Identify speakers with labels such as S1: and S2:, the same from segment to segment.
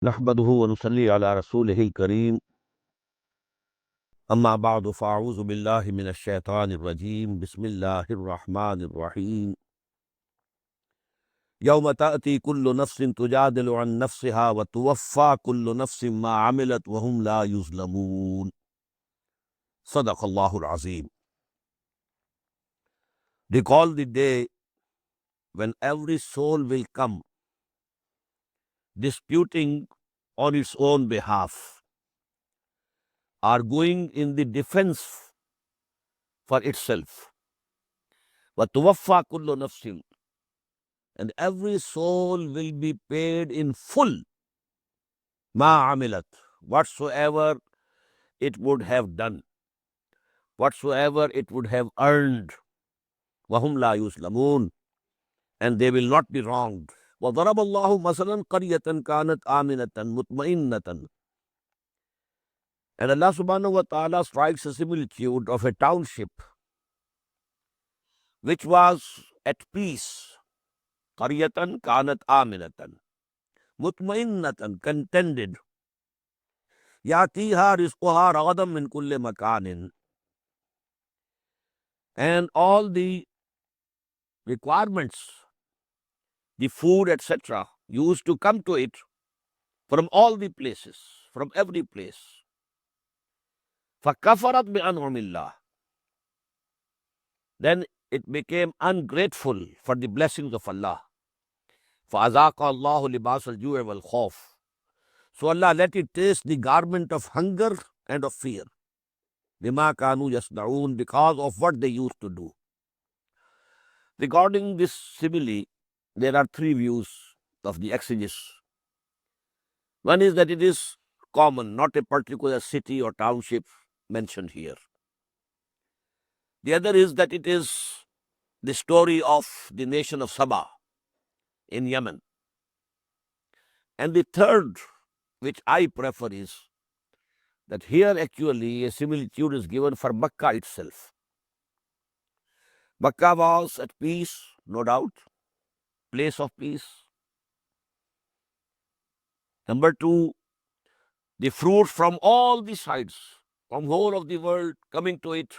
S1: नहमदुहु व नुसल्ली अला रसूलिहिल करीम अम्मा बअद फ़अऊज़ु बिल्लाहि मिनश शैतानिर रजीम बिस्मिल्लाहिर रहमानिर रहीम यौम तअती कुल्लु नफ्सिन तुजादिलु अन नफ्सिहा व तुवफ़्फ़ा कुल्लु नफ्सिन मा अमिलत व हुम ला युज़लमून सदक़ल्लाहुल अज़ीम। Recall the day when every soul will come disputing on its own behalf, are going in the defense for itself. وَتُوَفَّى كُلُّ نَفْسٍ, and every soul will be paid in full, مَا عَمِلَتْ, whatsoever it would have done, whatsoever it would have earned. وَهُمْ لَا يُظْلَمُونَ, and they will not be wronged. وَضَرَبَ اللَّهُ مَثَلًا قَرْيَةً كَانَتْ آمِنَةً مُطْمَئِنَّةً, and Allah subhanahu wa ta'ala strikes a similitude of a township which was at peace. قَرْيَةً كَانَتْ آمِنَةً مُطْمَئِنَّةً, contented. يَأْتِيهَا رِزْقُهَا رَغَدًا مِنْ كُلِّ مَكَانٍ, and all the requirements, the food, etc., used to come to it from all the places, from every place. فَكَفَرَتْ بِأَنْعُمِ اللَّهِ, then it became ungrateful for the blessings of Allah. فَأَذَاقَ اللَّهُ لِبَاسَ الْجُوعِ وَالْخَوْفِ, so Allah let it taste the garment of hunger and of fear. بِمَا كَانُوا يَصْنَعُونَ, because of what they used to do. Regarding this simile, there are three views of the exegesis. One is that it is common, not a particular city or township mentioned here. The other is that it is the story of the nation of Saba in Yemen. And the third, which I prefer, is that here actually a similitude is given for Makkah itself. Makkah was at peace, no doubt, place of peace. Number two, the fruit from all the sides, from whole of the world coming to it.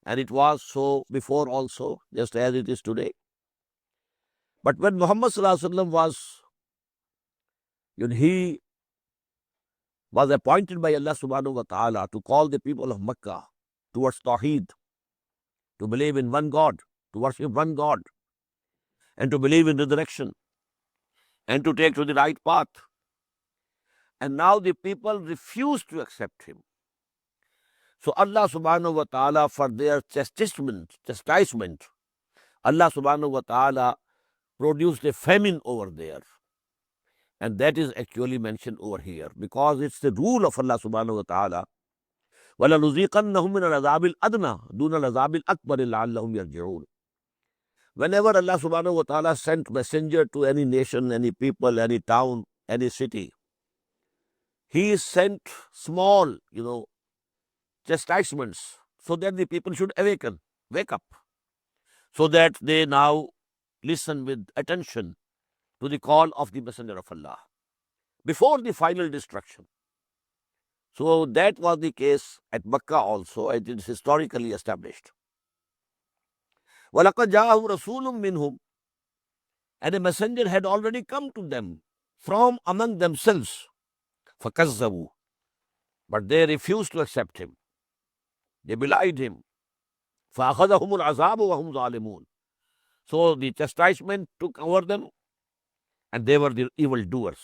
S1: And it was so before also, just as it is today. But when Muhammad Sallallahu Alaihi Wasallam he was appointed by Allah Subhanahu wa Ta'ala to call the people of Makkah towards Tawheed, to believe in one God, to worship one God, and to believe in resurrection, and to take to the right path. And now the people refuse to accept him. So Allah Subhanahu wa Ta'ala, for their chastisement, Allah Subhanahu wa Ta'ala produced a famine over there. And that is actually mentioned over here, because it's the rule of Allah Subhanahu wa Ta'ala. وَلَنُذِيقَنَّهُم مِّنَ الْعَذَابِ الْأَدْنَىٰ دُونَ الْعَذَابِ الْأَكْبَرِ لَعَلَّهُمْ يَرْجِعُونَ. Whenever Allah Subhanahu wa Ta'ala sent messenger to any nation, any people, any town, any city, he sent small, chastisements, so that the people should wake up, so that they now listen with attention to the call of the Messenger of Allah before the final destruction. So that was the case at Makkah also. It is historically established. وَلَقَدْ جَاءَهُمْ رَسُولٌ مِّنْهُمْ, and a messenger had already come to them from among themselves. فَكَذَّبُوا, but they refused to accept him. They belied him. فَأَخَذَهُمُ الْعَذَابُ وَهُمْ ظَالِمُونَ, so the chastisement took over them, and they were the evildoers.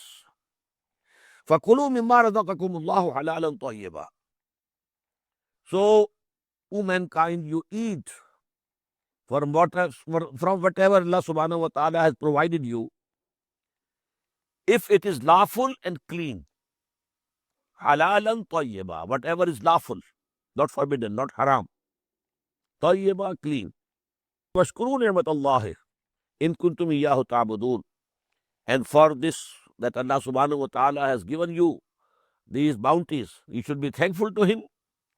S1: فَكُلُوا مِمَّا رَزَقَكُمُ اللَّهُ حَلَالًا طَيِّبًا, so, O mankind, you eat from whatever Allah Subhanahu wa Ta'ala has provided you if it is lawful and clean. Halalan tayyiba, whatever is lawful, not forbidden, not haram. Tayyiba, clean. Washkuru ni'mat Allah in kuntum iyyahu ta'budun. And for this, that Allah subhanahu wa ta'ala has given you these bounties, you should be thankful to Him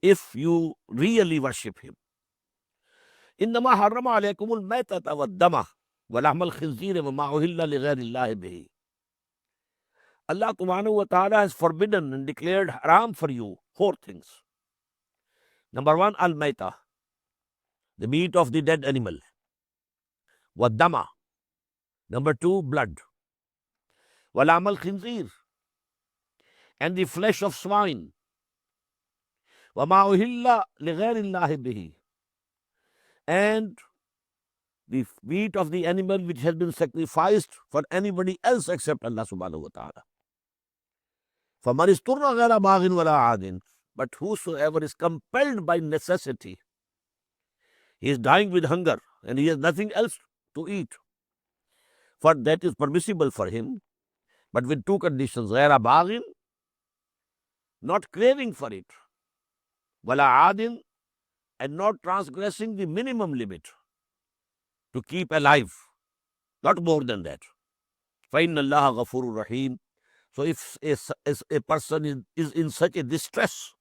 S1: if you really worship Him. إنما حرم عليكم الميتة والدم ولحم الخنزير وما أهل لغير الله به. Allah subhanahu wa ta'ala has forbidden and declared haram for you 4 things. Number 1, al-mayta, the meat of the dead animal. Waddama. Number 2, blood. Walam al-khinzir, and the flesh of swine. Wama uhilla lighayrillahi bihi, and the meat of the animal which has been sacrificed for anybody else except Allah subhanahu wa ta'ala. فَمَنِ اسْتُرَّ غَيْرَ بَاغٍ وَلَا عَادٍ, but whosoever is compelled by necessity, he is dying with hunger and he has nothing else to eat, for that is permissible for him, but with 2 conditions: غَيْرَ بَاغٍ, not craving for it, وَلَا عَادٍ, and not transgressing the minimum limit to keep alive, not more than that. فَإِنَّ اللَّهَ غَفُورٌ رَحِيمٌ. So if a person is in such a distress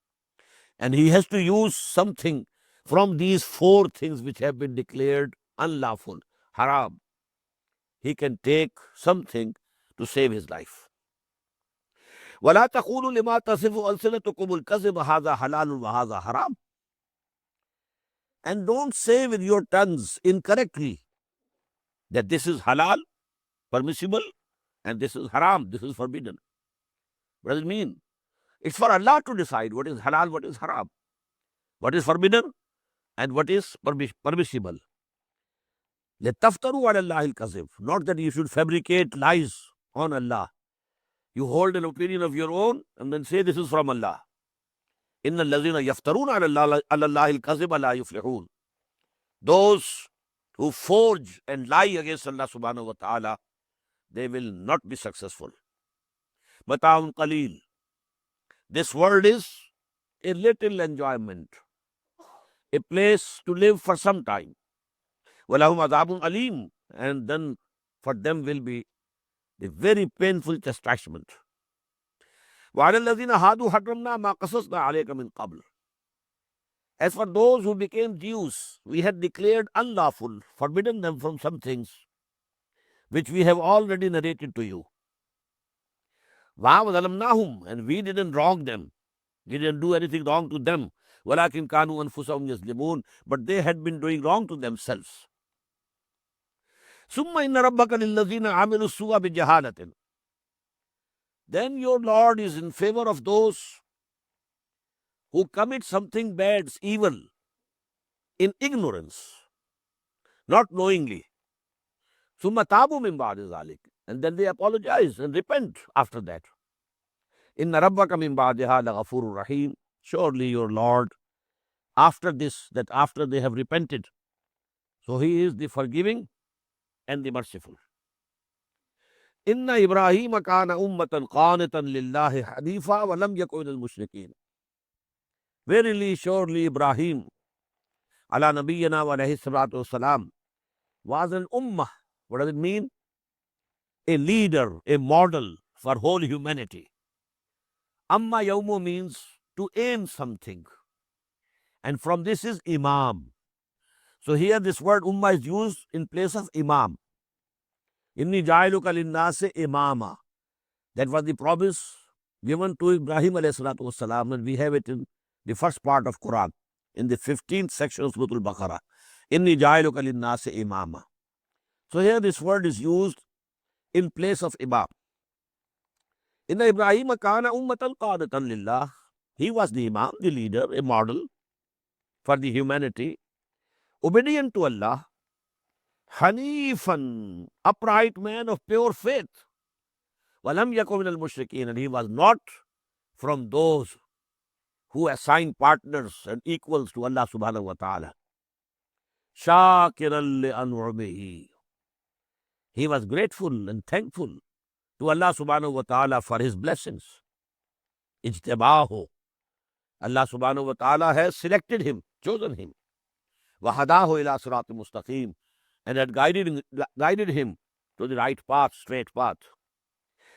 S1: and he has to use something from these 4 things which have been declared unlawful, haram, he can take something to save his life. وَلَا تَقُولُوا لِمَا تَصِفُ أَلْسِنَتُكُمُ الْكَذِبَ هَذَا حَلَالٌ وَهَذَا حَرَامٌ. And don't say with your tongues incorrectly that this is halal, permissible, and this is haram, this is forbidden. What does it mean? It's for Allah to decide what is halal, what is haram, what is forbidden, and what is permissible. لِتَفْتَرُوا عَلَى اللَّهِ الْكَذِبَ, not that you should fabricate lies on Allah. You hold an opinion of your own and then say this is from Allah. إِنَّ الَّذِينَ يَفْتَرُونَ عَلَى اللَّهِ الْكَذِبَ لَا يُفْلِحُونَ. Those who forge and lie against Allah subhanahu wa ta'ala, they will not be successful. Mata'un qaleel. This world is a little enjoyment, a place to live for some time. Walahum adabun alim, and then for them will be a very painful chastisement. وَعَلَى الَّذِينَ هَادُوا حَرَّمْنَا مَا قَصَصْنَا عَلَيْكَ مِنْ قَبْلِ. As for those who became Jews, we had declared unlawful, forbidden them from some things which we have already narrated to you. وَعَوَذَلَمْنَاهُمْ, and we didn't wrong them. We didn't do anything wrong to them. وَلَكِنْ كَانُوا أَنفُسَهُمْ يَظْلِمُونَ, but they had been doing wrong to themselves. ثُمَّ إِنَّ رَبَّكَ لِلَّذِينَ عَمِلُوا السُّوءَ بِجَهَالَةٍ. Then your Lord is in favor of those who commit something bad, evil, in ignorance, not knowingly. ثُمَّ تَابُوا مِنْ بَعْدِ ذَلِكَ, and then they apologize and repent after that. إِنَّ رَبَّكَ مِنْ بَعْدِهَا لَغَفُورٌ رَحِيمٌ. Surely your Lord, after this, that after they have repented, so He is the forgiving and the merciful. إِنَّ إِبْرَاهِيمَ كَانَ أُمَّةً قَانِتًا لِلَّهِ حَنِيفًا وَلَمْ يَكُنْ مِنَ الْمُشْرِكِينَ. Verily, surely Ibrahim, ala nabiyyina wa alayhi salatu wasalam, was an ummah. What does it mean? A leader, a model for whole humanity. Amma yawmu means to aim something. And from this is imam. So here this word ummah is used in place of imam. Inni ja'iluka linnasi imama. That was the promise given to Ibrahim alayhi salatu wasalam, and we have it in the first part of Quran, in the 15th section of Surah Al-Baqarah. Inni ja'iluka linnasi imama. So here this word is used in place of imam. Inna Ibrahim kana ummatan qanatan lillah. He was the imam, the leader, a model for the humanity, obedient to Allah, Hanifan, upright man of pure faith. Walam yakun minal mushrikeen, and he was not from those who assign partners and equals to Allah subhanahu wa ta'ala. Shakiran li an'umihi. He was grateful and thankful to Allah subhanahu wa ta'ala for his blessings. Ijtabahu. Allah subhanahu wa ta'ala has selected him, chosen him. Wahadahu ila sirat mustaqim, and had guided him to the right path, straight path.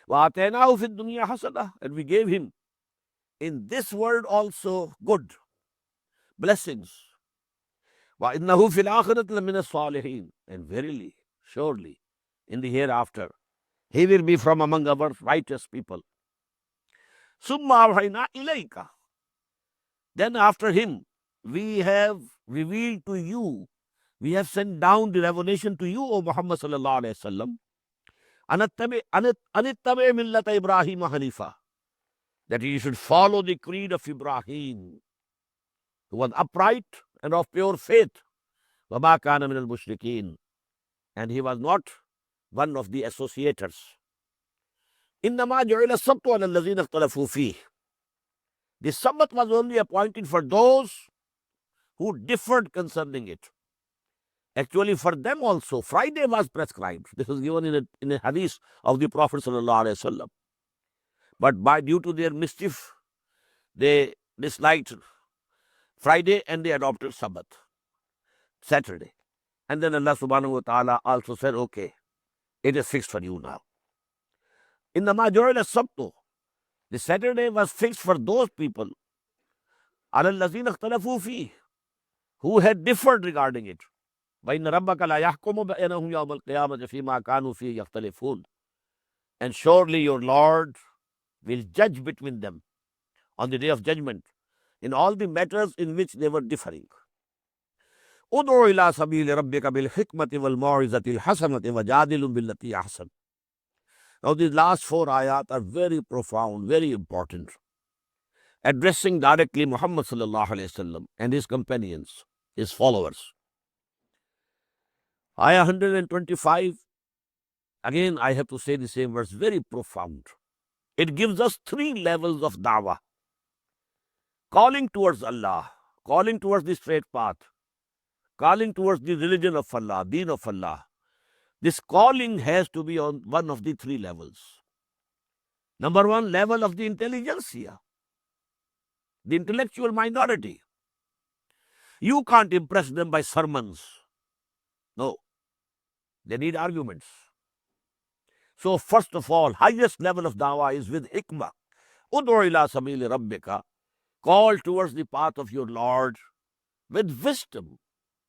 S1: Wa'atainahu fid dunya hasana, and we gave him in this world also good blessings. وَإِنَّهُ فِي الْآخِرَةِ لَمِنَ الصَّالِحِينَ, and verily, surely, in the hereafter, he will be from among our righteous people. ثُمَّ أَوْحَيْنَا إِلَيْكَ, then after him, we have revealed to you, we have sent down the revelation to you, O Muhammad sallallahu alayhi wa sallam, أَنِتَّبِعْ مِلَّةَ إِبْرَاهِيمَ حَنِيفًا, that you should follow the creed of Ibrahim, who was upright and of pure faith. وَمَا كَانَ مِنَ الْمُشْرِكِينَ, and he was not one of the associators. إِنَّمَا جُعِلَ السَّبْتُ عَلَى الَّذِينَ اخْتَلَفُوا فِيهِ, the Sabbath was only appointed for those who differed concerning it. Actually, for them also, Friday was prescribed. This is given in a hadith of the Prophet sallallahu alaihi wasallam. But due to their mischief, they disliked Friday and they adopted Sabbath, Saturday. And then Allah subhanahu wa ta'ala also said, okay, it is fixed for you now. In the majority of Sabtu, the Saturday was fixed for those people, عَلَى الَّذِينَ اخْتَلَفُوا فِيهِ, who had differed regarding it. وَإِنَّ رَبَّكَ لَا يَحْكُمُ بَيْنَهُمْ يَوْمَ الْقِيَامَةِ فِي مَا كَانُوا فِيهِ يَخْتَلِفُونَ, and surely your Lord will judge between them on the day of judgment in all the matters in which they were differing. ادعو إلى سبيل ربك بالحكمة والموعظة الحسنة وجادلهم بالتي أحسن. Now these last 4 ayat are very profound, very important, addressing directly Muhammad sallallahu alayhi wasallam and his companions, his followers. Ayah 125, again I have to say the same verse, very profound. It gives us 3 levels of da'wah. Calling towards Allah, calling towards the straight path, calling towards the religion of Allah, deen of Allah. This calling has to be on one of the 3 levels. Number 1, level of the intelligentsia, the intellectual minority. You can't impress them by sermons. No, they need arguments. So first of all, highest level of dawah is with hikmah. Ud'u ila sabili rabbika, call towards the path of your Lord with wisdom,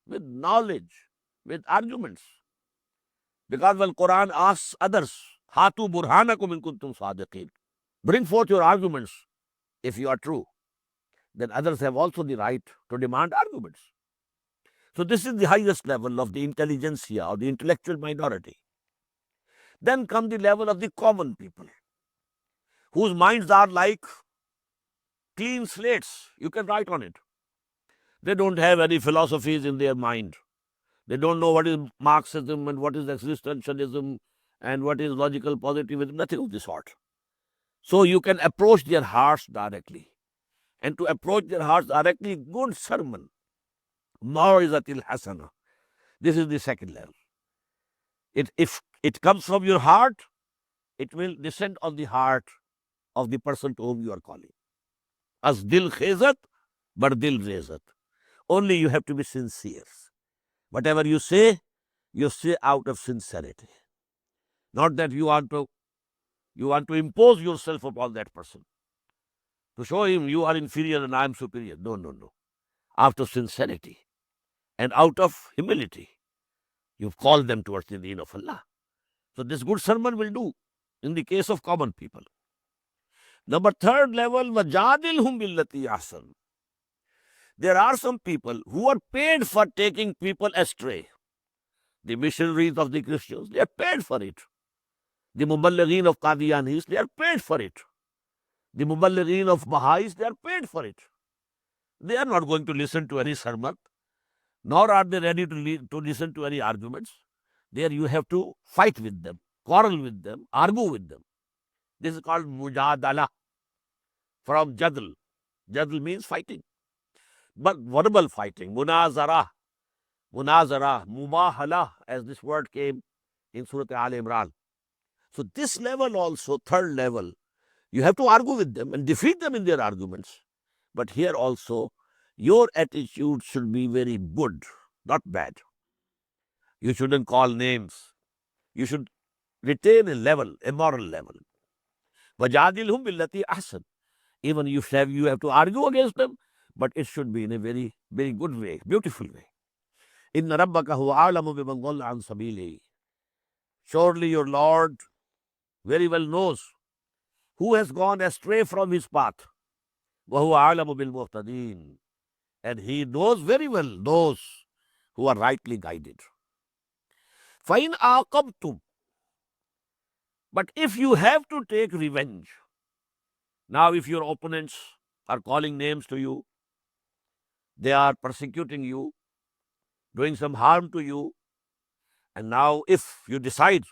S1: with knowledge, with arguments. Because when Quran asks others, Hatu burhanakum in kuntum sadiqin, bring forth your arguments if you are true, then others have also the right to demand arguments. So this is the highest level of the intelligentsia or the intellectual minority. Then come the level of the common people, whose minds are like clean slates. You can write on it. They don't have any philosophies in their mind. They don't know what is Marxism and what is existentialism and what is logical positivism, nothing of the sort. So you can approach their hearts directly. And to approach their hearts directly, good sermon, Ma'izatil Hasana. This is the second level. If it comes from your heart, it will descend on the heart of the person to whom you are calling. As dil khezat, but dil rezat. Only you have to be sincere. Whatever you say out of sincerity. Not that you want to impose yourself upon that person, to show him you are inferior and I am superior. No. Out of sincerity and out of humility, you call them towards the deen of Allah. So this good sermon will do in the case of common people. Number 3rd level, وَجَادِلْهُمْ بِالَّتِي أَحْسَنُ. There are some people who are paid for taking people astray. The missionaries of the Christians, they are paid for it. The Muballighin of Qadianis, they are paid for it. The Muballighin of Baha'is, they are paid for it. They are not going to listen to any sermon, nor are they ready to listen to any arguments. There you have to fight with them, quarrel with them, argue with them. This is called mujadala, from jadl. Jadl means fighting. But verbal fighting, munazara, mubahala, as this word came in Surah Al Imran. So this level also, third level, you have to argue with them and defeat them in their arguments. But here also, your attitude should be very good, not bad. You shouldn't call names. You should retain a level, a moral level. وَجَادِلْهُمْ بِالَّتِي أَحْسَنُ. Even you have to argue against them, but it should be in a very, very good way, beautiful way. إِنَّ رَبَّكَ هُوَ أَعْلَمُ بِمَنْ ضَلَّ عَنْ سَبِيلِهِ. Surely your Lord very well knows who has gone astray from his path. وَهُوَ أَعْلَمُ بِالْمُهْتَدِينَ. And he knows very well those who are rightly guided. فَإِنْ عَاقَبْتُمْ. But if you have to take revenge, now if your opponents are calling names to you, they are persecuting you, doing some harm to you, and now if you decide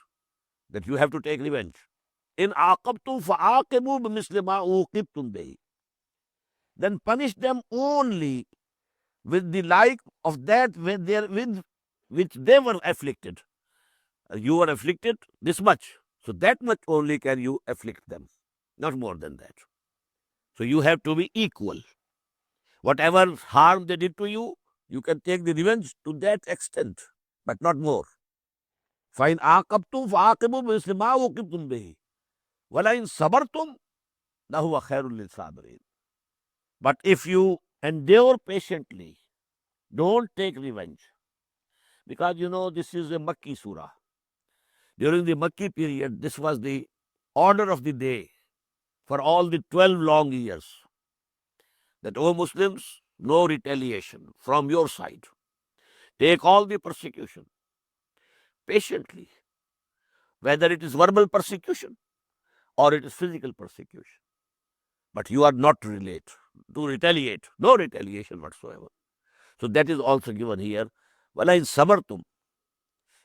S1: that you have to take revenge, in aqabtum fa'aqibu bimisli ma uqibtum bihi, then punish them only with the like of that with which they were afflicted. You were afflicted this much, so that much only can you afflict them, not more than that. So you have to be equal. Whatever harm they did to you, you can take the revenge to that extent, but not more. فَإِنْ عَاقَبْتُمْ فَعَاقِبُوا بِمِثْلِ مَا عُوقِبْتُمْ بِهِ وَلَئِنْ صَبَرْتُمْ لَهُوَ خَيْرٌ لِلصَّابِرِينَ. But if you endure patiently, don't take revenge. Because this is a Makki surah. During the Makki period, this was the order of the day for all the 12 long years. That, O Muslims, no retaliation from your side. Take all the persecution patiently, whether it is verbal persecution or it is physical persecution. But you are not to retaliate, no retaliation whatsoever. So that is also given here. وَلَئِنْ صَبَرْتُمْ.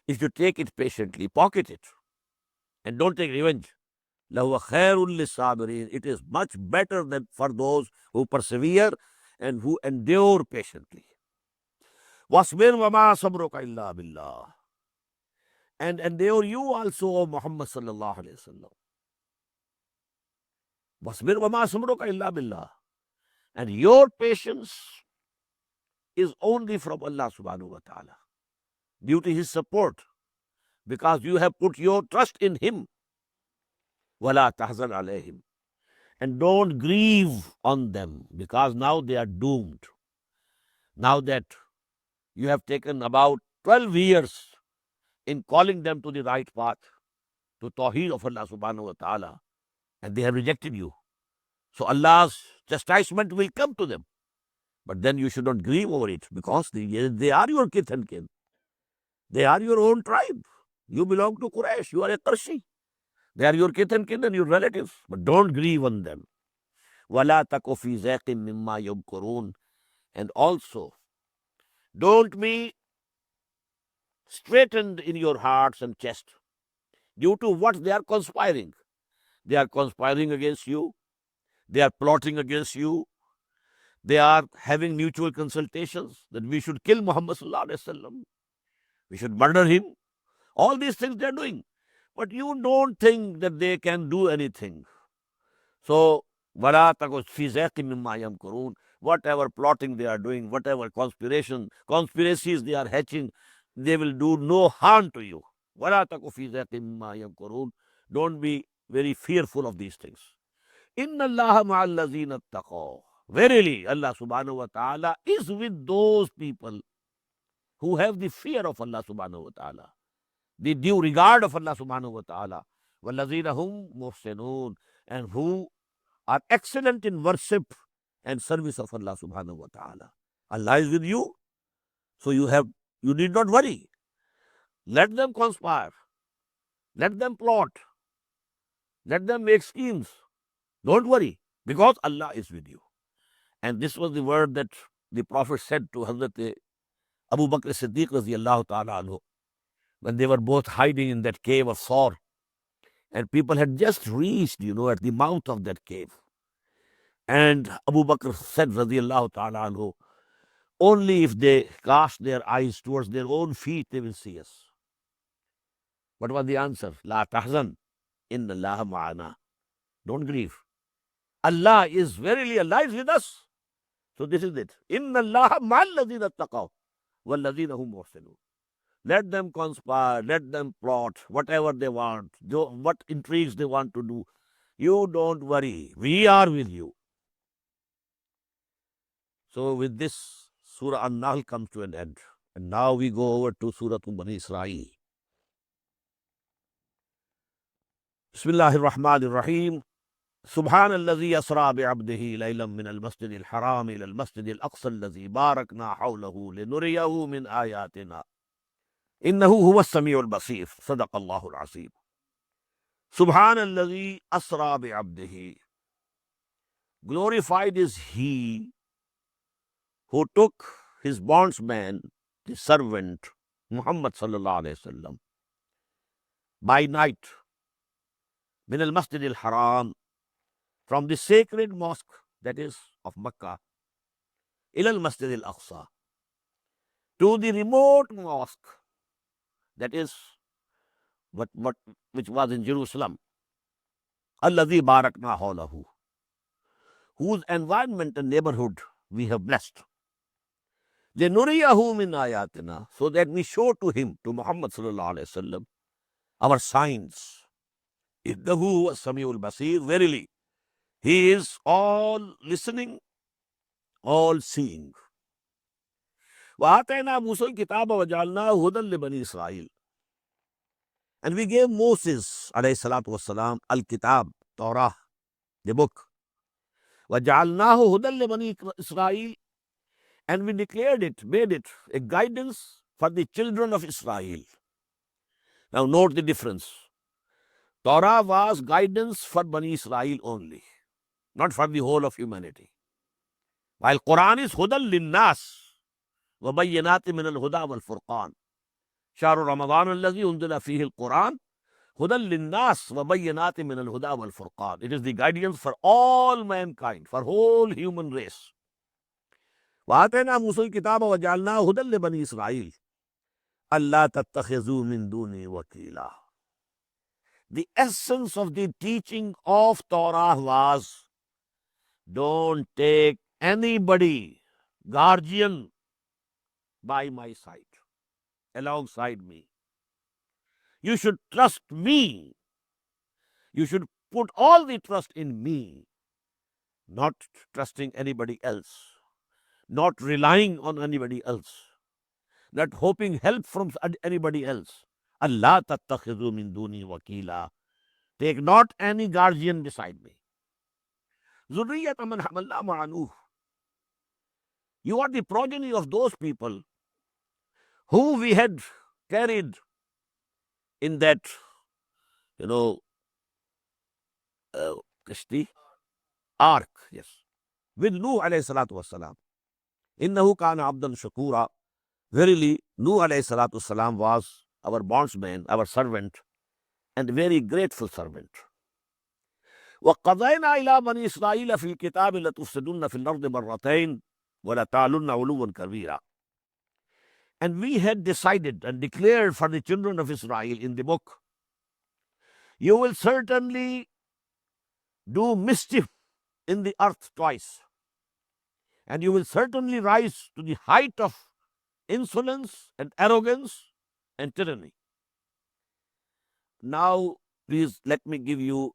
S1: If you take it patiently, pocket it, and don't take revenge, لَهُوَ خَيْرٌ لِلصَّابِرِينَ. It is much better than for those who persevere and who endure patiently. وَاصْبِرْ وَمَا صَبْرُكَ إِلَّا بِاللَّهِ. And endure you also, O Muhammad sallallahu alayhi wa sallam. وَاصْبِرْ وَمَا صَبْرُكَ إِلَّا بِاللَّهِ. And your patience is only from Allah subhanahu wa ta'ala, due to His support, because you have put your trust in Him. وَلَا تَحْزَنْ عَلَيْهِمْ. And don't grieve on them, because now they are doomed. Now that you have taken about 12 years in calling them to the right path, to Tawheed of Allah subhanahu wa ta'ala, and they have rejected you. So Allah's chastisement will come to them. But then you should not grieve over it, because they are your kith and kin. They are your own tribe. You belong to Quraysh. You are a Qurayshi. They are your kith and kin and your relatives. But don't grieve on them. وَلَا تَكُ فِي ذَاقٍ مِمَّا يَمْكُرُونَ. And also, don't be straitened in your hearts and chest due to what they are conspiring. They are conspiring against you. They are plotting against you. They are having mutual consultations that we should kill Muhammad sallallahu alaihi wasallam. We should murder him. All these things they are doing. But you don't think that they can do anything. So, وَلَا تَكُ فِي ذَاقٍ مِمَّا يَمْكُرُونَ. Whatever plotting they are doing, whatever conspiracies they are hatching, they will do no harm to you. وَلَا تَكُ فِي ذَاقٍ مِمَّا يَمْكُرُونَ. Don't be very fearful of these things. إِنَّ اللَّهَ مَعَ الَّذِينَ اتَّقَوْا. Verily, Allah subhanahu wa ta'ala is with those people who have the fear of Allah subhanahu wa ta'ala, the due regard of Allah subhanahu wa ta'ala. وَالَّذِينَ هُمْ مُحْسِنُونَ. And who are excellent in worship and service of Allah subhanahu wa ta'ala. Allah is with you, so you need not worry. Let them conspire. Let them plot. Let them make schemes. Don't worry, because Allah is with you. And this was the word that the Prophet said to Hazrat Abu Bakr Siddiq radiallahu ta'ala anhu, when they were both hiding in that cave of Thawr, and people had just reached, at the mouth of that cave. And Abu Bakr said radiallahu ta'ala anhu, only if they cast their eyes towards their own feet, they will see us. What was the answer? La tahzan. Inna Allah ma'ana. Don't grieve. Allah is verily alive with us. So this is it. Inna Allah ma'alladhina taqaw walladhina hum muhsinun. Let them conspire, let them plot, whatever they want, what intrigues they want to do. You don't worry. We are with you. So with this, Surah An-Nahl comes to an end. And now we go over to Surah Bani Israel. Bismillahir Rahmanir Rahim. سبحان الذي يسرى بعبده ليلا من المسجد الحرام إلى المسجد الأقصى الذي باركنا حوله لنريه من آياتنا إنه هو السميع البصير صدق الله العظيم. سبحان الذي أسرى بعبده. Glorified is he who took his bondsman, the servant, Muhammad sallallahu alayhi wasallam, by night, min al-masjid al-haram, from the sacred mosque, that is of Makkah, ila al-masjid al-aqsa, to the remote mosque, that is which was in Jerusalem, alladhi barakna hawlahu, whose environment and neighborhood we have blessed. لِنُرِيَهُ مِنْ آيَاتِنَا, so that we show to him, to Muhammad sallallahu alayhi wasallam, our signs. إِنَّهُ هُوَ السَّمِيعُ الْبَصِيرُ, verily, he is all listening, all seeing. وَآتَيْنَا مُوسَى الْكِتَابَ وَجَعَلْنَاهُ هُدًى لِبَنِي إِسْرَائِيلَ. And we gave Moses alayhi salatu wasalam al-Kitab, Torah, the book. وَجَعَلْنَاهُ هُدًى لِبَنِي إِسْرَائِيلَ. And we declared it, made it a guidance for the children of Israel. Now note the difference. Torah was guidance for Bani Israel only, not for the whole of humanity. While Quran is Hudan linnas wa bayyinati min al-huda wal furqan. Shahru Ramadan alladhi unzila fihi al-Quran Hudan linnas wa bayyinati min al-huda wal furqan. It is the guidance for all mankind, for whole human race. وآتينا موسى الكتاب وجعلناه هدى لبني إسرائيل ألا تتخذوا من دوني وكيلا. The essence of the teaching of Torah was, don't take anybody, guardian, by my side, alongside me. You should trust me. You should put all the trust in me, not trusting anybody else, not relying on anybody else, not hoping help from anybody else. Allah tattakhidhu min duni wakila. Take not any guardian beside me. Zurriyata man hamalna ma'anuh. You are the progeny of those people who we had carried in that, kashti, ark, yes, with Nuh alayhi salatu wassalam. Innahu kana abdan shakura. Verily, Nuh alayhi salatu wassalam was our bondsman, our servant, and very grateful servant. وَقَضَيْنَا إِلَى بَنِي إِسْرَائِيلَ فِي الْكِتَابِ لَتُفْسِدُنَّ فِي الْأَرْضِ مَرَّتَيْنِ وَلَتَعْلُنَّ عُلُوًّا كَبِيرًا. And we had decided and declared for the children of Israel in the book, you will certainly do mischief in the earth twice, and you will certainly rise to the height of insolence and arrogance and tyranny. Now, please let me give you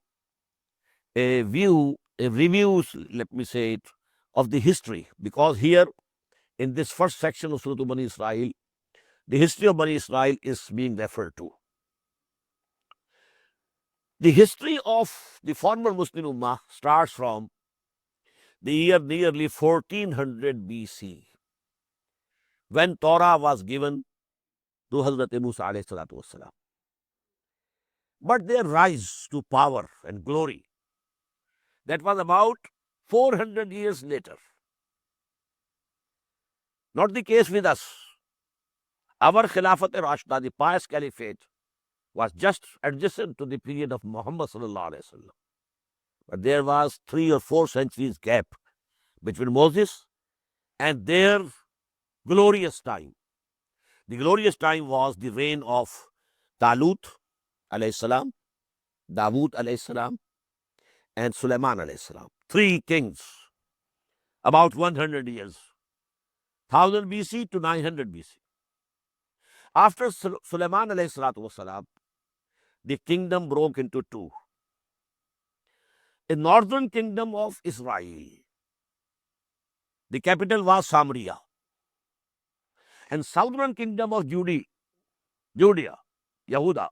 S1: a review, let me say it, of the history, because here in this first section of Surah Bani Israel, the history of Bani Israel is being referred to. The history of the former Muslim Ummah starts from the year nearly 1400 BC, when Torah was given to Hazrat Musa alayhi salatu wassalam. But their rise to power and glory, that was about 400 years later. Not the case with us. Our Khilafat-e-Rashida, the pious caliphate, was just adjacent to the period of Muhammad sallallahu alaihi wasallam. But there was 3 or 4 centuries gap between Moses and their glorious time. The glorious time was the reign of Talut alayhi salam Dawood alayhi salam, and Sulaiman alayhi salam. 3 kings, about 100 years, 1000 BC to 900 BC. After Sulaiman alayhi salatu wasalam, the kingdom broke into two. A northern kingdom of Israel, the capital was Samaria, and southern kingdom of Judea, Yehuda,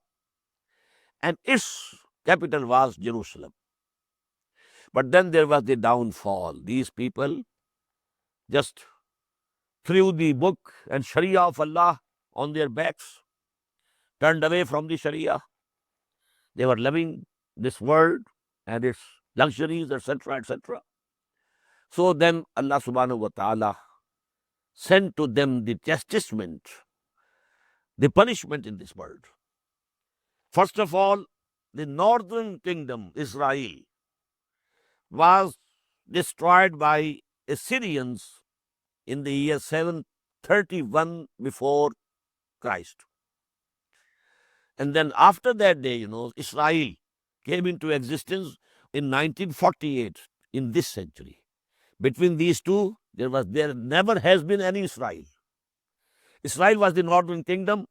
S1: and its capital was Jerusalem. But then there was the downfall. These people just threw the book and Sharia of Allah on their backs, turned away from the Sharia. They were loving this world and its luxuries, etc., etc. So then Allah subhanahu wa ta'ala sent to them the chastisement, the punishment in this world. First of all, the northern kingdom, Israel, was destroyed by Assyrians in the year 731 before Christ. And then after that day, Israel came into existence in 1948, in this century. Between these two, there never has been any Israel. Israel was the northern kingdom,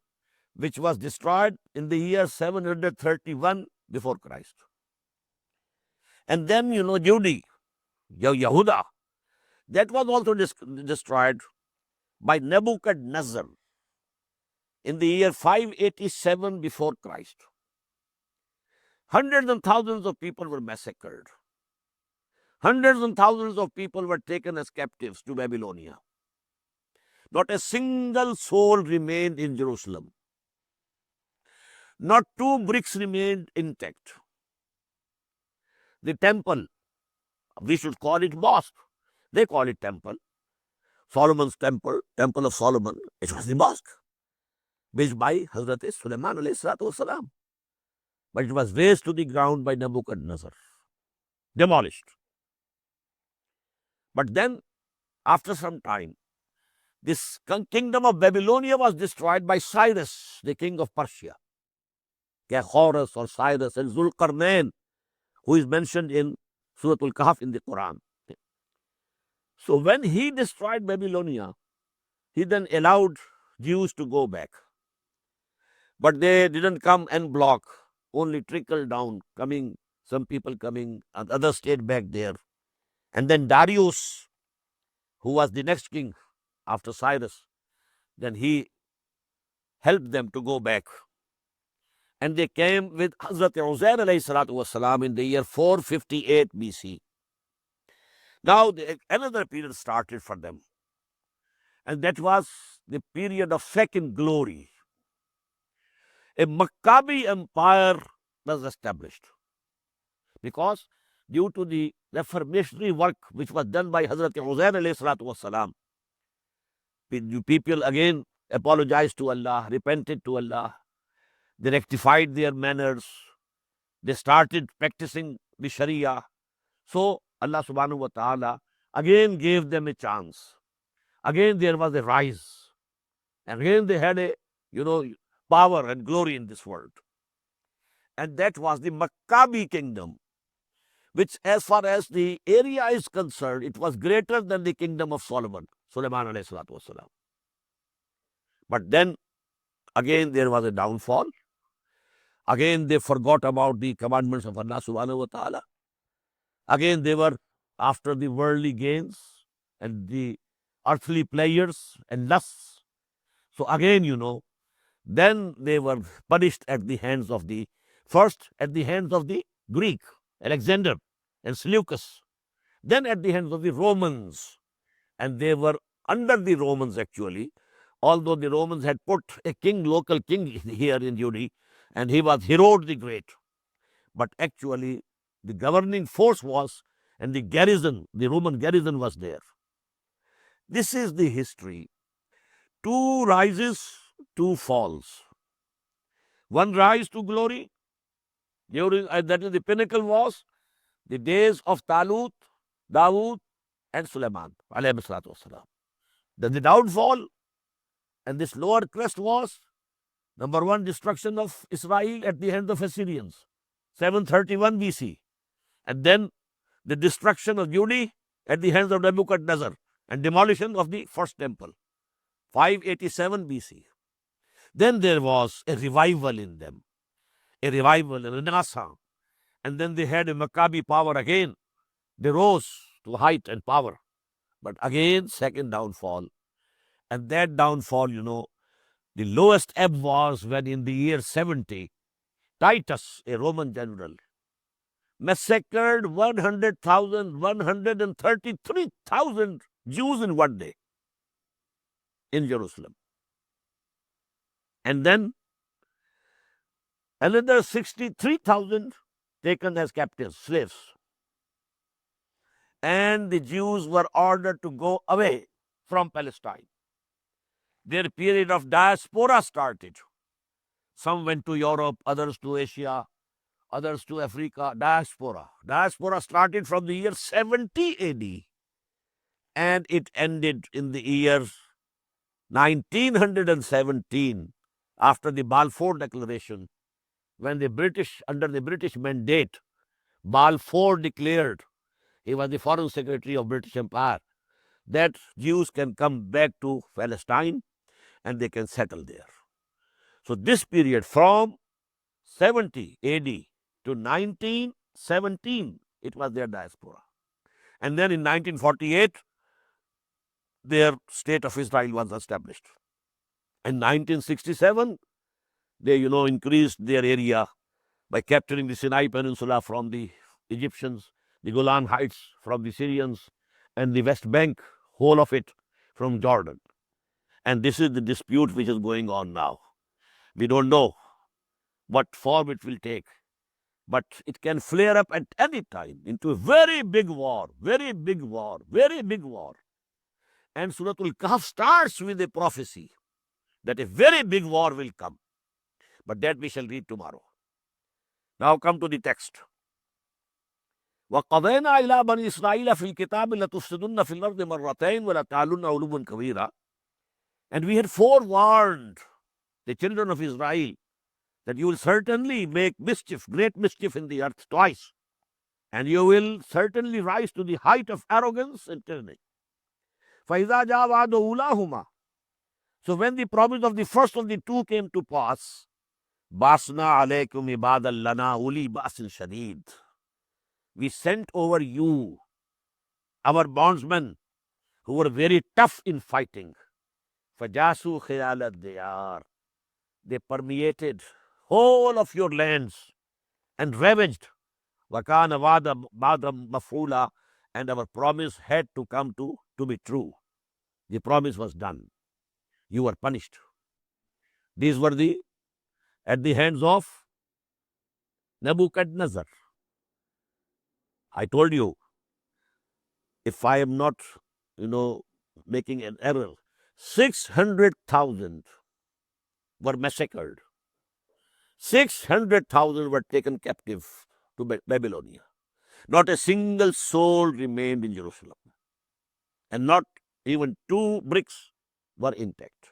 S1: which was destroyed in the year 731 before Christ. And then, Judea, Yehuda, that was also destroyed by Nebuchadnezzar in the year 587 before Christ. Hundreds and thousands of people were massacred. Hundreds and thousands of people were taken as captives to Babylonia. Not a single soul remained in Jerusalem. Not 2 bricks remained intact. The temple, we should call it mosque. They call it temple. Solomon's temple, Temple of Solomon, it was the mosque, built by Hazrat Sulaiman alayhi salatu wasalam. But it was razed to the ground by Nebuchadnezzar, demolished. But then, after some time, this kingdom of Babylonia was destroyed by Cyrus, the king of Persia. Horus or Cyrus and Zulkarnain, who is mentioned in Surah Al-Kahf in the Quran. So when he destroyed Babylonia, he then allowed Jews to go back. But they didn't come en bloc, only trickle down, some people coming, and others stayed back there. And then Darius, who was the next king after Cyrus, then he helped them to go back. And they came with Hazrat Uzair alayhi salatu wasalam in the year 458 BC. Now another period started for them. And that was the period of second glory. A Maccabi empire was established. Because due to the reformatory work which was done by Hazrat Uzair alayhi salatu wasalam, people again apologized to Allah, repented to Allah. They rectified their manners. They started practicing the Sharia. So Allah subhanahu wa ta'ala again gave them a chance. Again there was a rise. And again they had a, power and glory in this world. And that was the Maccabi kingdom, which as far as the area is concerned, it was greater than the kingdom of Solomon, Sulaiman alayhi salatu wasalam. But then again there was a downfall. Again they forgot about the commandments of Allah subhanahu wa ta'ala. Again they were after the worldly gains and the earthly pleasures and lusts. So again, then they were punished at the hands of the Greek, Alexander and Seleucus, then at the hands of the Romans. And they were under the Romans actually, although the Romans had put a local king here in Judea, and he was Herod the Great. But actually the governing force was, and the Roman garrison was there. This is the history. 2 rises, 2 falls. One rise to glory, that is the pinnacle was the days of Talut, Dawood, and Sulaiman alayhi salatu wasalam. Then the downfall and this lower crest was, number 1, destruction of Israel at the hands of Assyrians. 731 BC. And then the destruction of Judah at the hands of Nebuchadnezzar and demolition of the first temple, 587 BC. Then there was a revival in them, a revival, a renaissance. And then they had a Maccabi power again. They rose to height and power. But again, second downfall. And that downfall, the lowest ebb was when in the year 70, Titus, a Roman general, massacred 133,000 Jews in one day in Jerusalem. And then another 63,000 taken as captives, slaves. And the Jews were ordered to go away from Palestine. Their period of diaspora started. Some went to Europe, others to Asia, others to Africa. Diaspora. Diaspora started from the year 70 AD and it ended in the year 1917 after the Balfour Declaration, when the British, under the British mandate, Balfour declared, he was the Foreign Secretary of British Empire, that Jews can come back to Palestine and they can settle there. So this period from 70 AD to 1917, it was their diaspora. And then in 1948, their state of Israel was established. In 1967, they, increased their area by capturing the Sinai Peninsula from the Egyptians, the Golan Heights from the Syrians, and the West Bank, whole of it, from Jordan. And this is the dispute which is going on now. We don't know what form it will take, but it can flare up at any time into a very big war, very big war, very big war. And Surah Al-Kahf starts with a prophecy that a very big war will come. But that we shall read tomorrow. Now come to the text. وَقَضَيْنَا إِلَىٰ بَنِي إِسْرَائِيلَ فِي الْكِتَابِ لَتُفْسِدُنَّ فِي الْأَرْضِ مَرَّتَيْنِ وَلَتَعْلُنَّ عُلُوًّا كَبِيرًا. And we had forewarned the children of Israel that you will certainly make mischief, great mischief in the earth twice. And you will certainly rise to the height of arrogance and tyranny. فَإِذَا جَاءَ وَعْدُ أُولَاهُمَا. So when the promise of the first of the two came to pass, بَعَثْنَا عَلَيْكُمْ عِبَادًا لَنَا أُولِي بَأْسٍ شَدِيدٍ. We sent over you our bondsmen who were very tough in fighting. فَجَاسُوا خِلَالَ الدِّيَارِ. They permeated whole of your lands and ravaged. وَكَانَ وَعْدًا مَفْعُولًا. And our promise had to come to be true. The promise was done. You were punished. These were at the hands of Nebuchadnezzar. I told you, if I am not, making an error, 600,000 were massacred. 600,000 were taken captive to Babylonia. Not a single soul remained in Jerusalem. And not even 2 bricks were intact.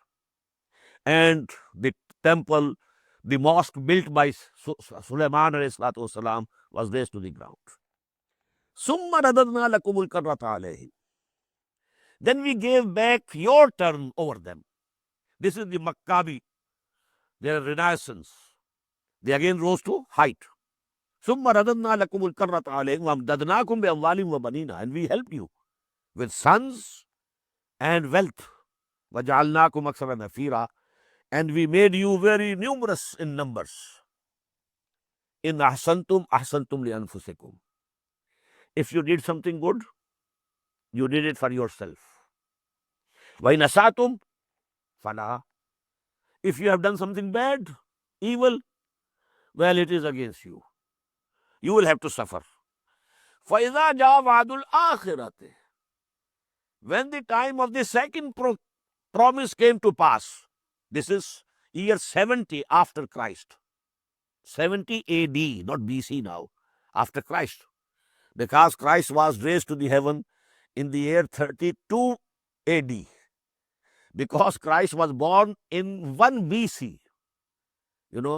S1: And the temple, the mosque built by Sulaiman ﷺ was razed to the ground. ثُمَّ رَدَدْنَا لَكُمُ الْكَرَّةَ عَلَيْهِمْ. Then we gave back your turn over them. This is the Maccabi, their renaissance. They again rose to height. ثُمَّ رَدَدْنَا لَكُمُ الْكَرَّةَ عَلَيْهِمْ وَأَمْدَدْنَاكُمْ بِأَمْوَالٍ وَبَنِينَ. And we helped you with sons and wealth. وَجَعَلْنَاكُمْ أَكْثَرَ نَفِيرًا. And we made you very numerous in numbers. إِنْ أَحْسَنْتُمْ أَحْسَنْتُمْ لِأَنفُسِكُمْ. If you did something good, you did it for yourself. وَإِنْ أَسَأْتُمْ فَلَهَا. If you have done something bad, evil, well, it is against you. You will have to suffer. فَإِذَا جَاءَ وَعْدُ الْآخِرَةِ. When the time of the second promise came to pass, this is year 70 after Christ. 70 AD, not BC now, after Christ. Because Christ was raised to the heaven in the year 32 AD. Because Christ was born in 1 BC.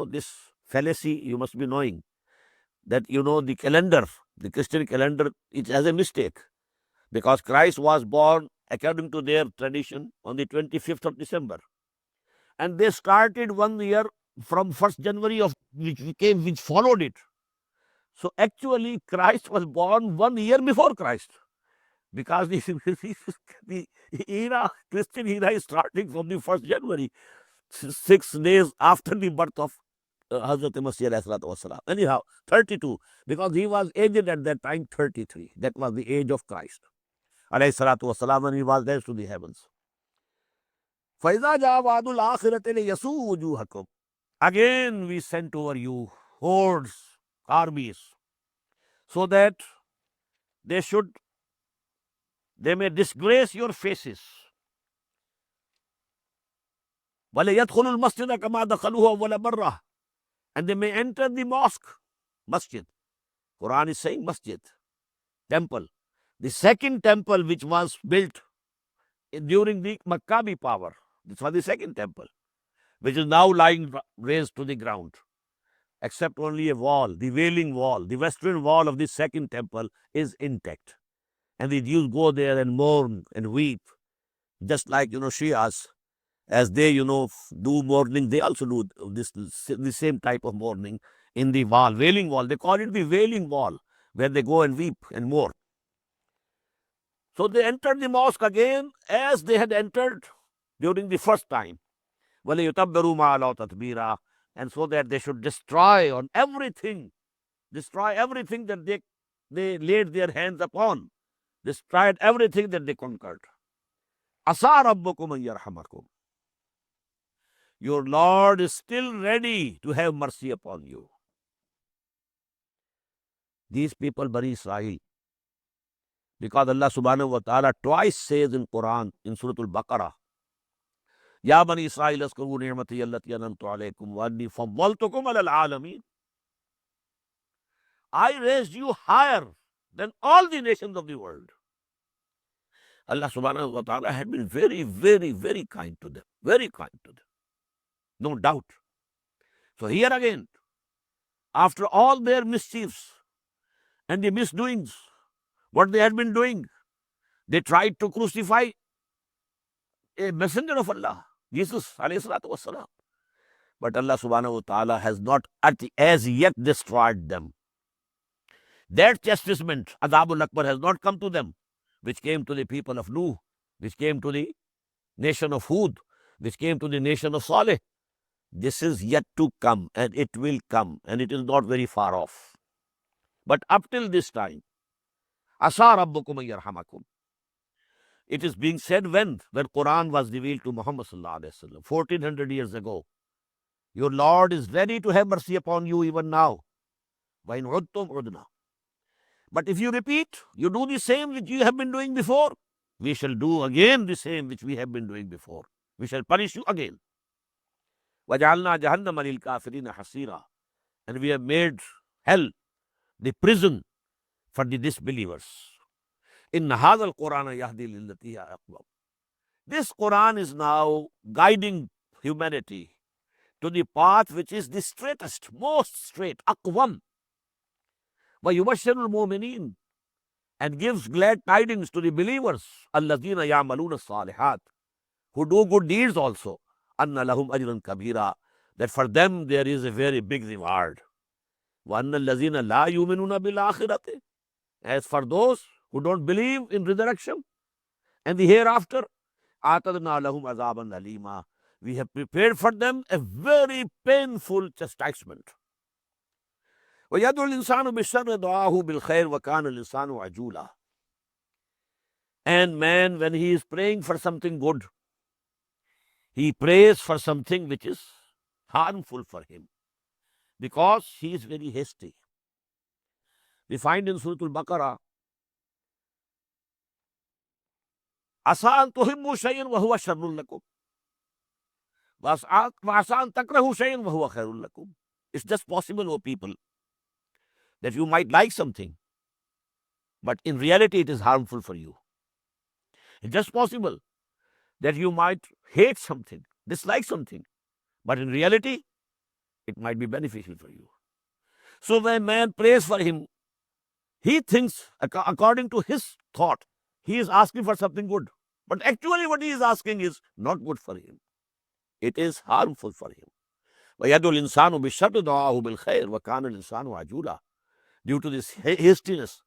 S1: This fallacy you must be knowing. that, the calendar, the Christian calendar, it has a mistake, because Christ was born, according to their tradition, on the 25th of December. And they started 1 year from 1st January of which followed it. So actually, Christ was born 1 year before Christ, because the Christian era is starting from the 1st January, 6 days after the birth of Hazrat Masih alayhi salatu wasalam. Anyhow, 32, because he was aged at that time, 33. That was the age of Christ alayhi salatu wasalam, and he was there to the heavens. فَإِذَا جَاءَ وَعْدُ الْآخِرَةِ لِيَسُوءُ وُجُوهَكُمْ. Again we sent over you hordes, armies, so that they may disgrace your faces. وَلَيَدْخُلُوا الْمَسْجِدَ كَمَا دَخَلُوهُ أَوَّلَ مَرَّةٍ. And they may enter the mosque, masjid. Quran is saying masjid, temple. The second temple which was built during the Maccabi power, this was the second temple, which is now lying raised to the ground, except only a wall, the Wailing Wall, the western wall of the second temple is intact. And the Jews go there and mourn and weep, just like, Shias, as they, do mourning, they also do the same type of mourning in the wall, Wailing Wall. They call it the Wailing Wall, where they go and weep and mourn. So they entered the mosque again as they had entered during the first time. And so that they should destroy everything that they laid their hands upon, destroyed everything that they conquered. Asa rabbukum an yarhamakum. Your Lord is still ready to have mercy upon you. These people, Bani Israel, because Allah subhanahu wa ta'ala twice says in Quran, in Surah Al-Baqarah, Ya Bani Israel, askuru ni'mati allati an'amtu alaykum wa anni faddaltukum ala al-alamin. I raised you higher than all the nations of the world. Allah subhanahu wa ta'ala had been very, very, very kind to them. Very kind to them. No doubt. So here again, after all their mischiefs and the misdoings, what they had been doing, they tried to crucify a messenger of Allah, Jesus alayhi salatu wasalam. But Allah subhanahu wa ta'ala has not as yet destroyed them. That chastisement, Adabul Akbar, has not come to them, which came to the people of Nuh, which came to the nation of Hud, which came to the nation of Saleh. This is yet to come, and it will come, and it is not very far off. But up till this time, Asa rabbukum an yarhamakum. It is being said when Quran was revealed to Muhammad sallallahu alaihi wasallam 1400 years ago. Your Lord is ready to have mercy upon you even now. Wa in udtum udna. But if you repeat, you do the same which you have been doing before, we shall do again the same which we have been doing before. We shall punish you again. وَجَعَلْنَا جَهَنَّمَ لِلْكَافِرِينَ حَصِيرًا. And we have made hell the prison for the disbelievers. إِنَّ هَذَا الْقُرْآنَ يَهْدِي لِلَّتِي هِيَ أَقْوَمُ. This Quran is now guiding humanity to the path which is the straightest, most straight, aqwam. وَيُبَشِّرُ الْمُؤْمِنِينَ. And gives glad tidings to the believers, الَّذِينَ يَعْمَلُونَ الصَّالِحَاتِ, who do good deeds also, أَنَّ لَهُمْ أَجْرًا كَبِيرًا, that for them there is a very big reward. وَأَنَّ الَّذِينَ لَا يُؤْمِنُونَ بِالْآخِرَةِ. As for those who don't believe in resurrection and the hereafter, أَعْتَدْنَا لَهُمْ عَذَابًا أَلِيمًا. We have prepared for them a very painful chastisement. وَيَدْعُ الْإِنسَانُ بِالشَّرِّ دُعَاهُ بِالْخَيْرِ وَكَانَ الْإِنسَانُ عَجُولًا. And man, when he is praying for something good, he prays for something which is harmful for him, because he is very hasty. We find in Surah Al-Baqarah, عَسَىٰ أَن تُحِبُّوا شَيْئًا وَهُوَ شَرٌّ لَكُمْ وَعَسَىٰ أَن تَكْرَهُوا شَيْئًا وَهُوَ خَيْرٌ لَكُمْ. It's just possible, O people, that you might like something, but in reality it is harmful for you. It's just possible that you might hate something, dislike something, but in reality it might be beneficial for you. So when man prays for him, he thinks, according to his thought, he is asking for something good. But actually, what he is asking is not good for him. It is harmful for him. وَيَدُ الْإِنسَانُ بِالشَّرِّ دُعَاءُهُ بِالْخَيْرِ وَكَانَ الْإِنسَانُ عَجُولًا. Due to this hastiness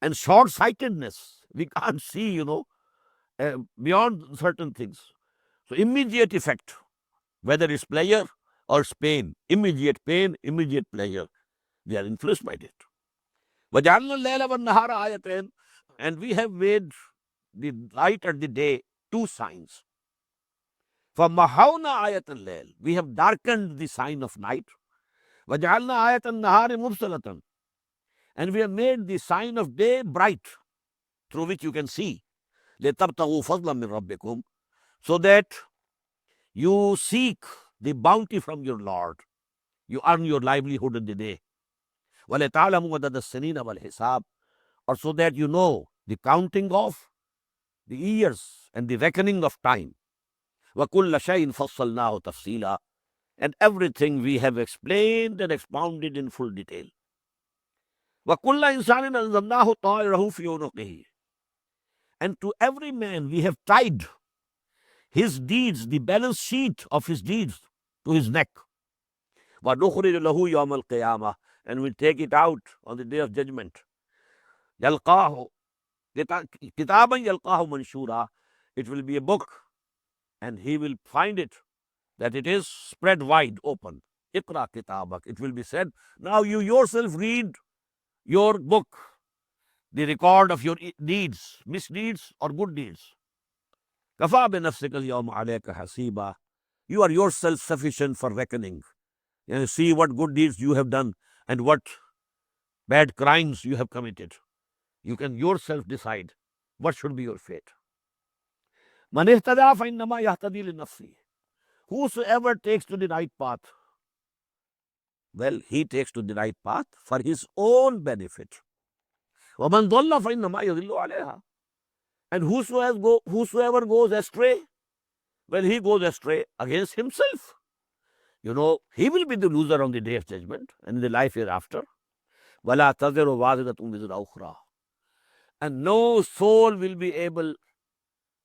S1: and short-sightedness, we can't see, beyond certain things. So immediate effect, whether it's pleasure or it's pain, immediate pleasure, they are influenced by it. وَجَعَلْنَا اللَّيْلَ وَالنَّهَارَ آيَتَيْنِ. And we have made the night and the day two signs. فَمَحَوْنَا آيَةَ اللَّيْلِ. We have darkened the sign of night. وَجَعَلْنَا آيَةَ النَّهَارِ مُبْصِرَةً. And we have made the sign of day bright, through which you can see. لِتَبْتَغُوا فَضْلًا مِّن رَبِّكُمْ. So that you seek the bounty from your Lord. You earn your livelihood in the day. وَلِتَعْلَمُوا عَدَدَ السِّنِينَ وَالْحِسَابَ. Or so that you know the counting of the years and the reckoning of time. وَكُلَّ شَيْءٍ فَصَّلْنَاهُ تَفْصِيلًا. And everything we have explained and expounded in full detail. وَكُلَّ إِنسَانٍ أَلْزَمْنَاهُ طَائِرَهُ فِي عُنُقِهِ. And to every man we have tied his deeds, the balance sheet of his deeds, to his neck. وَنُخْرِجُ لَهُ يَوْمَ الْقِيَامَةِ. And we'll take it out on the day of judgment. يَلْقَاهُ كِتَابًا يَلْقَاهُ مَنْشُورًا. It will be a book, and he will find it that it is spread wide open. Iqra kitabak. It will be said, now you yourself read your book, the record of your deeds, misdeeds or good deeds. Kafa bi nafsika al-yawma alayka hasiba. You are yourself sufficient for reckoning. You see what good deeds you have done and what bad crimes you have committed. You can yourself decide what should be your fate. Man ihtada fa innama yahtadi li nafsi. Whosoever takes to the right path, well, he takes to the right path for his own benefit. وَمَنْ ضَلَّ فَإِنَّمَا يَضِلُّ عَلَيْهَا. And whosoever goes astray, well, he goes astray against himself. He will be the loser on the day of judgment and in the life hereafter. وَلَا تَزِرُ وَازِرَةٌ وِزْرَ أُخْرَى. And no soul will be able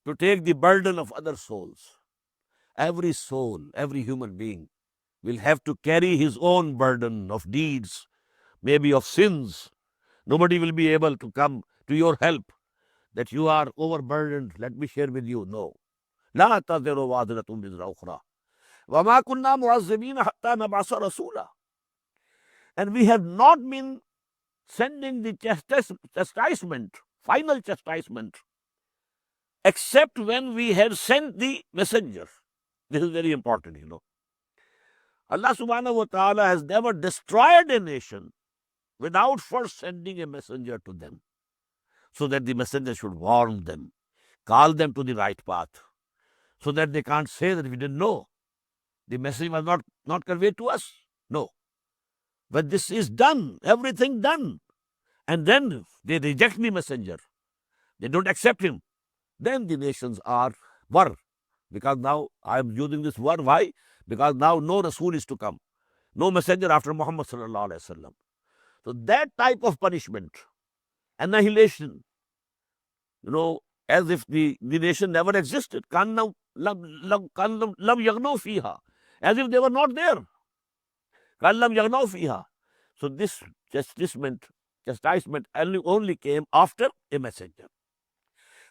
S1: to take the burden of other souls. Every soul, every human being will have to carry his own burden of deeds, maybe of sins. Nobody will be able to come to your help that you are overburdened. Let me share with you. No. لا تزر وازرة وزر أخرى وما كنا معذبين حتى نبعث رسولا. And we have not been sending the chastisement, final chastisement, except when we have sent the messenger. This is very important, Allah subhanahu wa ta'ala has never destroyed a nation without first sending a messenger to them, so that the messenger should warn them, call them to the right path, so that they can't say that we didn't know. The message was not conveyed to us. No. But this is done, everything done. And then they reject the messenger. They don't accept him. Then the nations were. Because now I am using this word. Why? Because now no Rasul is to come. No messenger after Muhammad sallallahu alaihi wasallam. So that type of punishment, annihilation, as if the nation never existed. lam yagnaw fiha. As if they were not there. lam yagnaw fiha. So this chastisement only came after a messenger.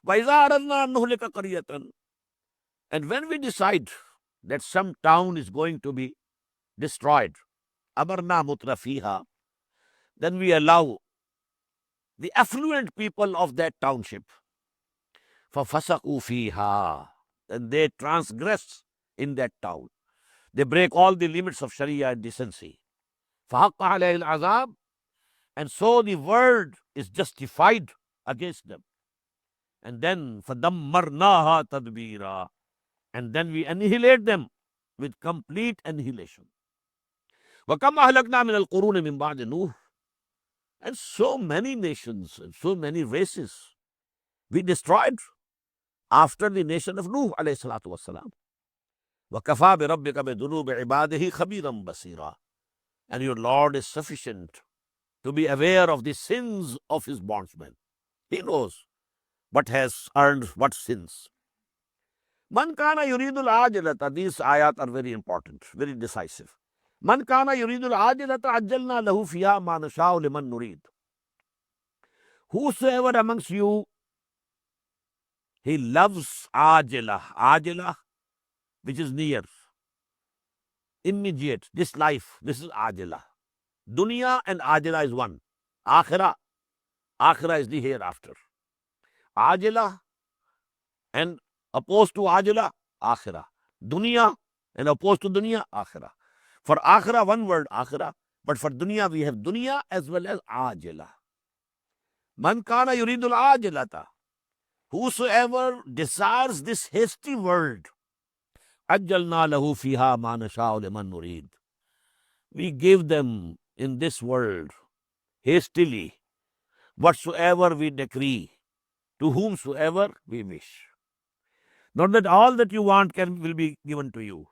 S1: وَإِذَا أَرَدْنَا أَن نُهْلِكَ قَرْيَةً. And when we decide that some town is going to be destroyed, أَمَرْنَا مُتْرَفِيهَا. Then we allow the affluent people of that township, فَفَسَقُوا فِيهَا. And they transgress in that town. They break all the limits of Sharia and decency. فَحَقَّ عَلَيْهِ الْعَذَابِ. And so the word is justified against them. And then فَدَمَّرْنَاهَا تَدْبِيرًا. And then we annihilate them with complete annihilation. وَكَمْ أَهْلَكْنَا مِنَ الْقُرُونِ مِنْ بَعْدِ نُوحٍ. And so many nations and so many races we destroyed after the nation of Nuh alayhi salatu wasalam. وَكَفَى بِرَبِّكَ بِذُنُوبِ عِبَادِهِ خَبِيرًا بَصِيرًا. And your Lord is sufficient to be aware of the sins of his bondsmen. He knows what has earned what sins. Man kana yuridul ajilata. These ayat are very important, very decisive. Man kana yuridul ajilata ajjalna lahu fiha ma nasha'u liman nurid. Whosoever amongst you he loves ajila, which is near, immediate, this life, this is ajila. Dunya and ajila is one. Akhirah is the hereafter. Ajila and opposed to ajila, akhirah. Dunya and opposed to dunya, akhirah. For akhirah, one word akhirah, but for dunya we have dunya as well as ajila. Man kana yuridul ajilata. Whosoever desires this hasty world, ajjalna lahu fiha ma nasha'u liman nurid. We give them in this world hastily whatsoever we decree to whomsoever we wish. Not that all that you want will be given to you,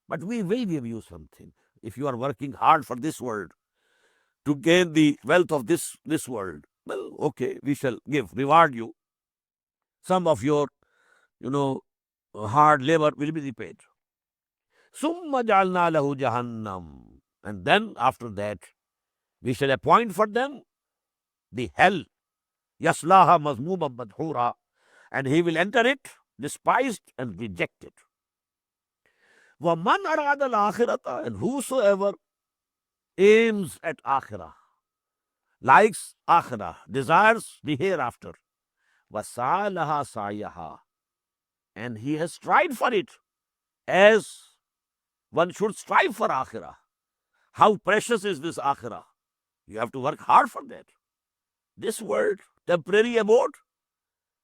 S1: but we will give you something. If you are working hard for this world to gain the wealth of this world, well, okay, we shall reward you. Some of your, hard labor will be repaid. Summa jalna lahu jahannam. And then after that, we shall appoint for them the hell. Yaslaha mazmuma madhura. And he will enter it, despised and rejected. وَمَنْ أَرَادَ الْآخِرَةَ. And whosoever aims at akhirah, likes akhirah, desires the hereafter, وَسَعَى لَهَا سَعْيَهَا. And he has strive for it as one should strive for akhirah. How precious is this akhirah? You have to work hard for that. This world, temporary abode,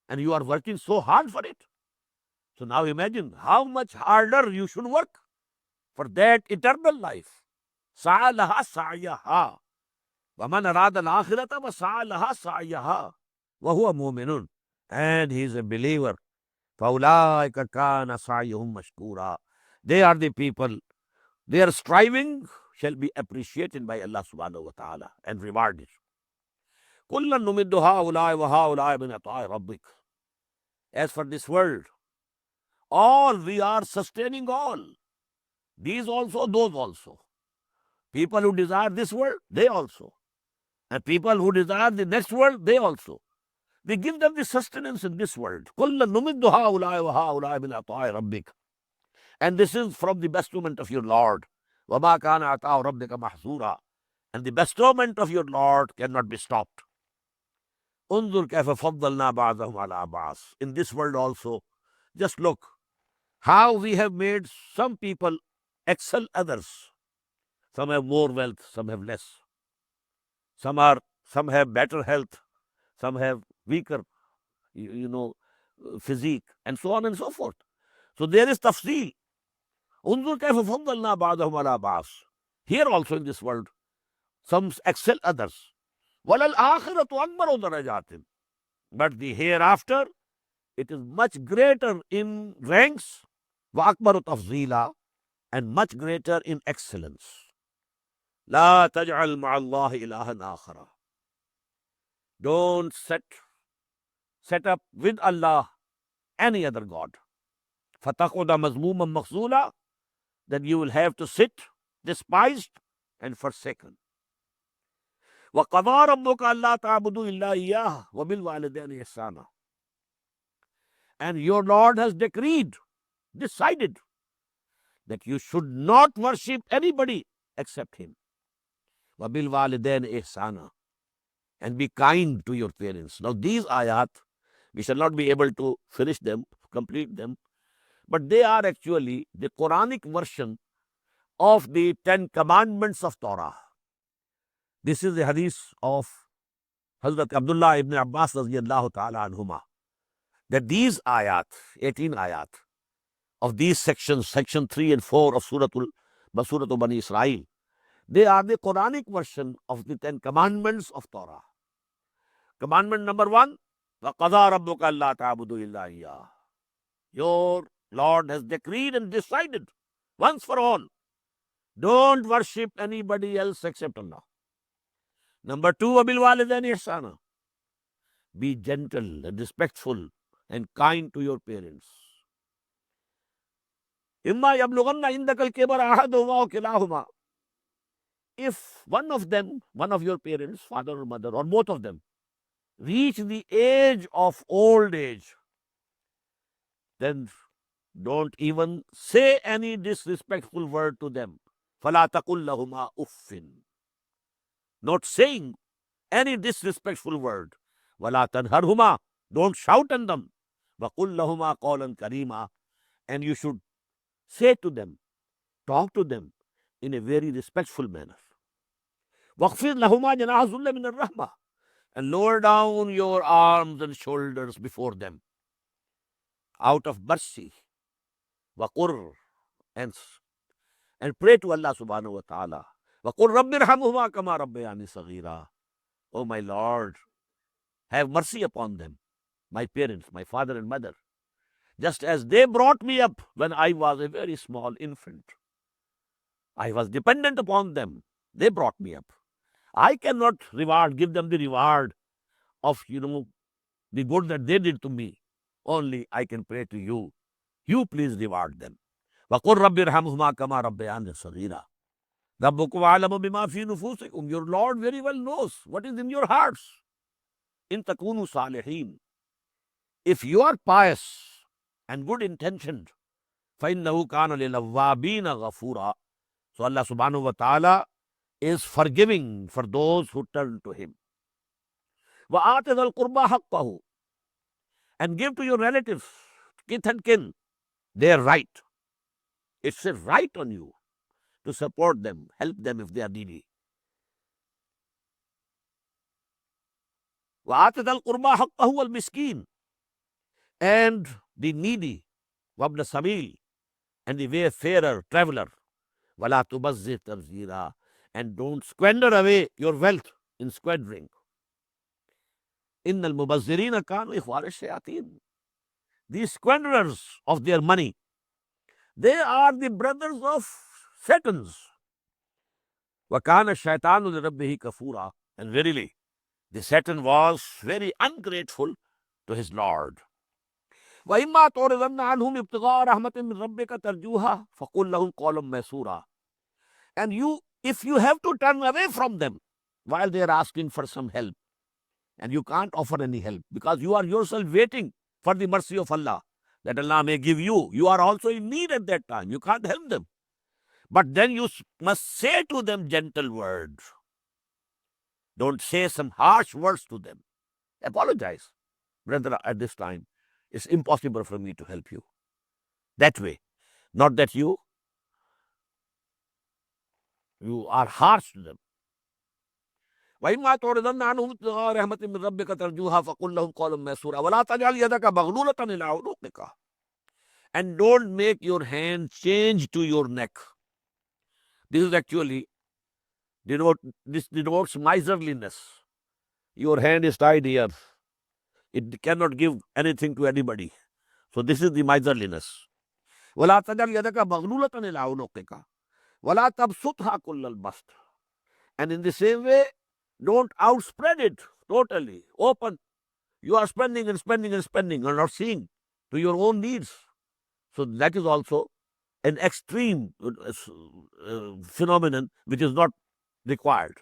S1: and you are working so hard for it. So now imagine how much harder you should work for that eternal life. سَعَى لَهَا سَعْيَهَا. وَمَنْ أَرَادَ الْآخِرَةَ وَسَعَى لَهَا سَعْيَهَا وَهُوَ مُؤْمِنٌ. And he is a believer. فَأُولَٰئِكَ كَانَ سَعْيُهُمْ مَشْكُورًا. They are the people. Their striving shall be appreciated by Allah subhanahu wa ta'ala and rewarded. كُلًّا نُمِدُّ هَؤُلَاءِ وَهَؤُلَاءِ مِنْ عَطَاءِ رَبِّكَ. As for this world, all we are sustaining all. These also, those also. People who desire this world, they also. And people who desire the next world, they also. We give them the sustenance in this world. كُلًّا نُمِدُّ هَؤُلَاءِ وَهَؤُلَاءِ مِنْ عَطَاءِ رَبِّكَ. And this is from the bestowment of your Lord. وَمَا كَانَ عَطَاءُ رَبِّكَ مَحْظُورًا. And the bestowment of your Lord cannot be stopped. انظر كيف فضلنا بعضهم على بعض. In this world also, just look how we have made some people excel others. Some have more wealth, some have less. Some have better health, some have weaker, physique, and so on and so forth. So there is tafsil. انظر كيف فضلنا بعضهم على بعض. Here also in this world, some excel others. وَلَلْآخِرَةُ أَكْبَرُ دَرَجَاتٍ. But the hereafter, it is much greater in ranks, وَأَكْبَرُ تَفْضِيلًا, and much greater in excellence. لَا تَجْعَلْ مَعَ اللَّهِ إِلَهًا آخَرَ. Don't set up with Allah any other God. فَتَقْعُدَ مَذْمُومًا مَخْزُولًا. Then you will have to sit despised and forsaken. وَقَضَىٰ رَبُّكَ أَلَّا تَعْبُدُوا إِلَّا إِيَّاهُ وَبِالْوَالِدَيْنِ إِحْسَانًا. And your Lord has decided that you should not worship anybody except Him. وَبِالْوَالِدَيْنِ إِحْسَانًا. And be kind to your parents. Now these ayat, we shall not be able to finish them, complete them, but they are actually the Quranic version of the 10 commandments of Torah. This is the hadith of Hazrat Abdullah ibn Abbas radiyallahu ta'ala anhuma, that these ayat, 18 ayat of these sections, section 3 and 4 of Surah Bani Israel, they are the Quranic version of the 10 commandments of Torah. Commandment number 1, وَقَضَىٰ رَبُّكَ أَلَّا تَعْبُدُوا إِلَّا إِيَّاهُ. Your Lord has decreed and decided once for all Don't worship anybody else except Allah. Number two, wabil walidaini ihsana. Be gentle and respectful and kind to your parents. Imma yablughanna indaka al-kibara ahaduhuma aw kilahuma. If one of them, one of your parents, father or mother, or both of them, reach the age of old age, then don't even say any disrespectful word to them. فَلَا تَقُلْ لَهُمَا أُفٍّ. Not saying any disrespectful word. وَلَا تَنْهَرْهُمَا. Don't shout at them. وَقُلْ لَهُمَا قَوْلًا كَرِيمًا. And you should say to them, talk to them in a very respectful manner. وَاخْفِضْ لَهُمَا جَنَاحَ الذُّلِّ مِنَ الرَّحْمَةِ. And lower down your arms and shoulders before them out of mercy. وَقُرْ. And pray to Allah subhanahu wa ta'ala. وَقُلْ رَبِّ ارْحَمْهُمَا كَمَا رَبَّيَانِي صَغِيرًا. Oh my Lord, have mercy upon them, my parents, my father and mother, just as they brought me up when I was a very small infant. I was dependent upon them. They brought me up. I cannot give them the reward of, the good that they did to me. Only I can pray to you. You please reward them. وَقُلْ رَبِّ ارْحَمْهُمَا كَمَا رَبَّيَانِي صَغِيرًا. رَبُّكُمْ أَعْلَمُ بِمَا فِي نُفُوسِكُمْ. Your Lord very well knows what is in your hearts. إِن تَكُونُوا صَالِحِينَ. If you are pious and good intentioned, فَإِنَّهُ كَانَ لِلْأَوَّابِينَ غَفُورًا. So Allah subhanahu wa ta'ala is forgiving for those who turn to Him. وَآتِ ذَا الْقُرْبَى حَقَّهُ. And give to your relatives, kith and kin, their right. It's a right on you to support them, help them if they are needy. وَآتِ ذَا الْقُرْبَى حَقَّهُ وَالْمِسْكِينَ. And the needy, وَابْنَ السَّبِيلِ, and the wayfarer, traveler. وَلَا تُبَذِّرْ تَبْذِيرًا. And don't squander away your wealth in squandering. إِنَّ الْمُبَذِّرِينَ كَانُوا إِخْوَانَ الشَّيَاطِينَ. These squanderers of their money, they are the brothers of Satans. وَكَانَ الشَّيْطَانُ لِرَبِّهِ كَفُورًا. And verily, the Satan was very ungrateful to his Lord. وَإِمَّا تُعْرِضَنَّ عَنْهُمْ ابْتِغَاءَ رَحْمَةٍ مِّن رَّبِّكَ تَرْجُوهَا فَقُل لَّهُمْ قَوْلًا مَّيْسُورًا. And if you have to turn away from them while they are asking for some help, and you can't offer any help because you are yourself waiting for the mercy of Allah, that Allah may give you. You are also in need at that time. You can't help them. But then you must say to them gentle words. Don't say some harsh words to them. Apologize. Brother, at this time, it's impossible for me to help you. That way. Not that you are harsh to them. وَإِمَّا تُعْرِضَنَّ عَنْهُمْ ابْتِغَاءَ رَحْمَةٍ مِّن رَّبِّكَ تَرْجُوهَا فَقُل لَّهُمْ قَوْلًا مَّيْسُورًا وَلَا تَجْعَلْ يَدَكَ مَغْلُولَةً إِلَىٰ عُنُقِكَ. And don't make your hand change to your neck. This is actually this denotes miserliness. Your hand is tied here. It cannot give anything to anybody. So this is the miserliness. وَلَا تَجْعَلْ يَدَكَ مَغْلُولَةً إِلَىٰ عُنُقِكَ وَلَا تَبْسُطْهَا كُلَّ الْبَسْطِ. And in the same way, don't outspread it totally, open. You are spending and spending and spending and not seeing to your own needs. So that is also an extreme phenomenon which is not required.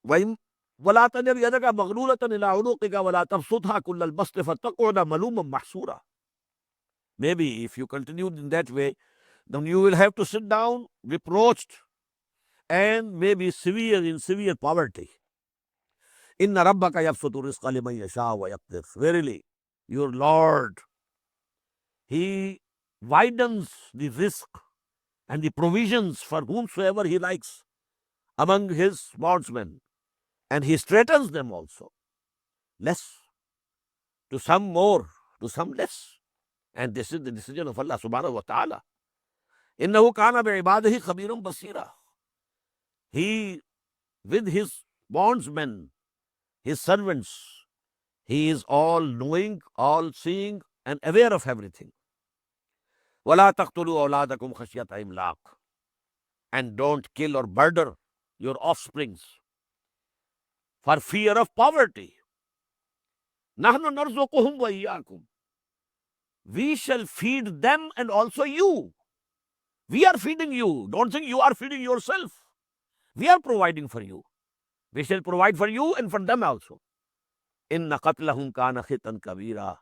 S1: وَلَا تَجْعَلْ يَدَكَ مَغْلُولَةً إِلَىٰ عُنُقِكَ وَلَا تَبْسُطْهَا كُلَّ الْبَسْطِ فَتَقْعُدَ مَلُومًا مَحْسُورًا. Maybe if you continue in that way, then you will have to sit down reproached and maybe in severe poverty. إِنَّ رَبَّكَ يَبْسُطُ الرِّزْقَ لِمَن يَشَاءُ وَيَقْدِرُ. Verily, your Lord, He widens the risk and the provisions for whomsoever He likes among His bondsmen, and He straightens them also. Less, to some more, to some less. And this is the decision of Allah subhanahu wa ta'ala. إِنَّهُ كَانَ بِعِبَادِهِ خَبِيرًا بَصِيرًا. He, with His bondsmen, His servants, He is all knowing, all seeing, and aware of everything. وَلَا تَقْتُلُوا أَوْلَادَكُمْ خَشْيَةَ إِمْلَاقٍ. And don't kill or murder your offsprings for fear of poverty. نحن نرزقهم وإياكم. We shall feed them and also you. We are feeding you. Don't think you are feeding yourself. We are providing for you. We shall provide for you and for them also. Inna qatlahum kana khitan kabira.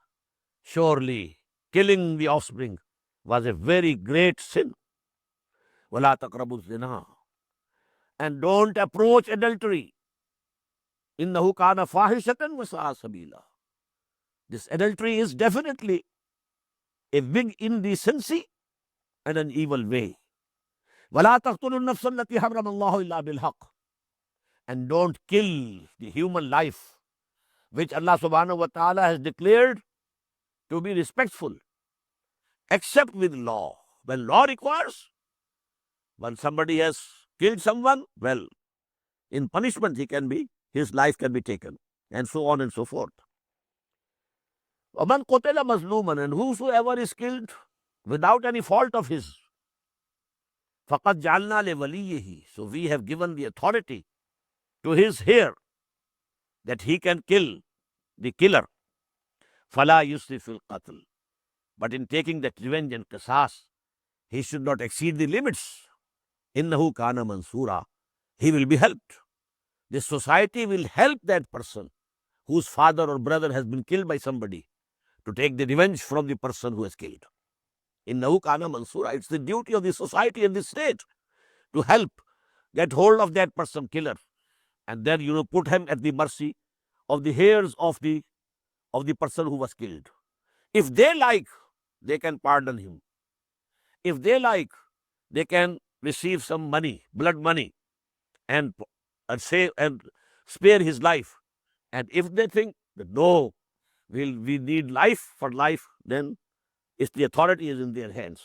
S1: Surely, killing the offspring was a very great sin. Wala taqrabu zina. And don't approach adultery. Innahu kana fahishatan wa sa'a sabila. This adultery is definitely a big indecency and an evil way. وَلَا تَقْتُلُوا النَّفْسَ الَّتِي حَرَّمَ اللَّهُ إِلَّا بِالْحَقِّ. And don't kill the human life which Allah subhanahu wa ta'ala has declared to be respectful, except with law. When law requires, when somebody has killed someone, well, in punishment his life can be taken, and so on and so forth. وَمَنْ قُتِلَ مَظْلُومًا. And whosoever is killed without any fault of his, فَقَدْ جَعَلْنَا لِوَلِيِّهِ. So we have given the authority to his heir that he can kill the killer. فَلَا يُسْرِفْ فِي الْقَتْلِ. But in taking that revenge and qisas, he should not exceed the limits. إِنَّهُ كَانَ مَنْصُورًا. He will be helped. The society will help that person whose father or brother has been killed by somebody to take the revenge from the person who has killed. Innahu kana mansura. It's the duty of the society and the state to help get hold of that person killer, and then put him at the mercy of the heirs of the person who was killed. If they like, they can pardon him. If they like, they can receive some money, blood money, and spare his life. And if they think that no, we need life for life, then the authority is in their hands.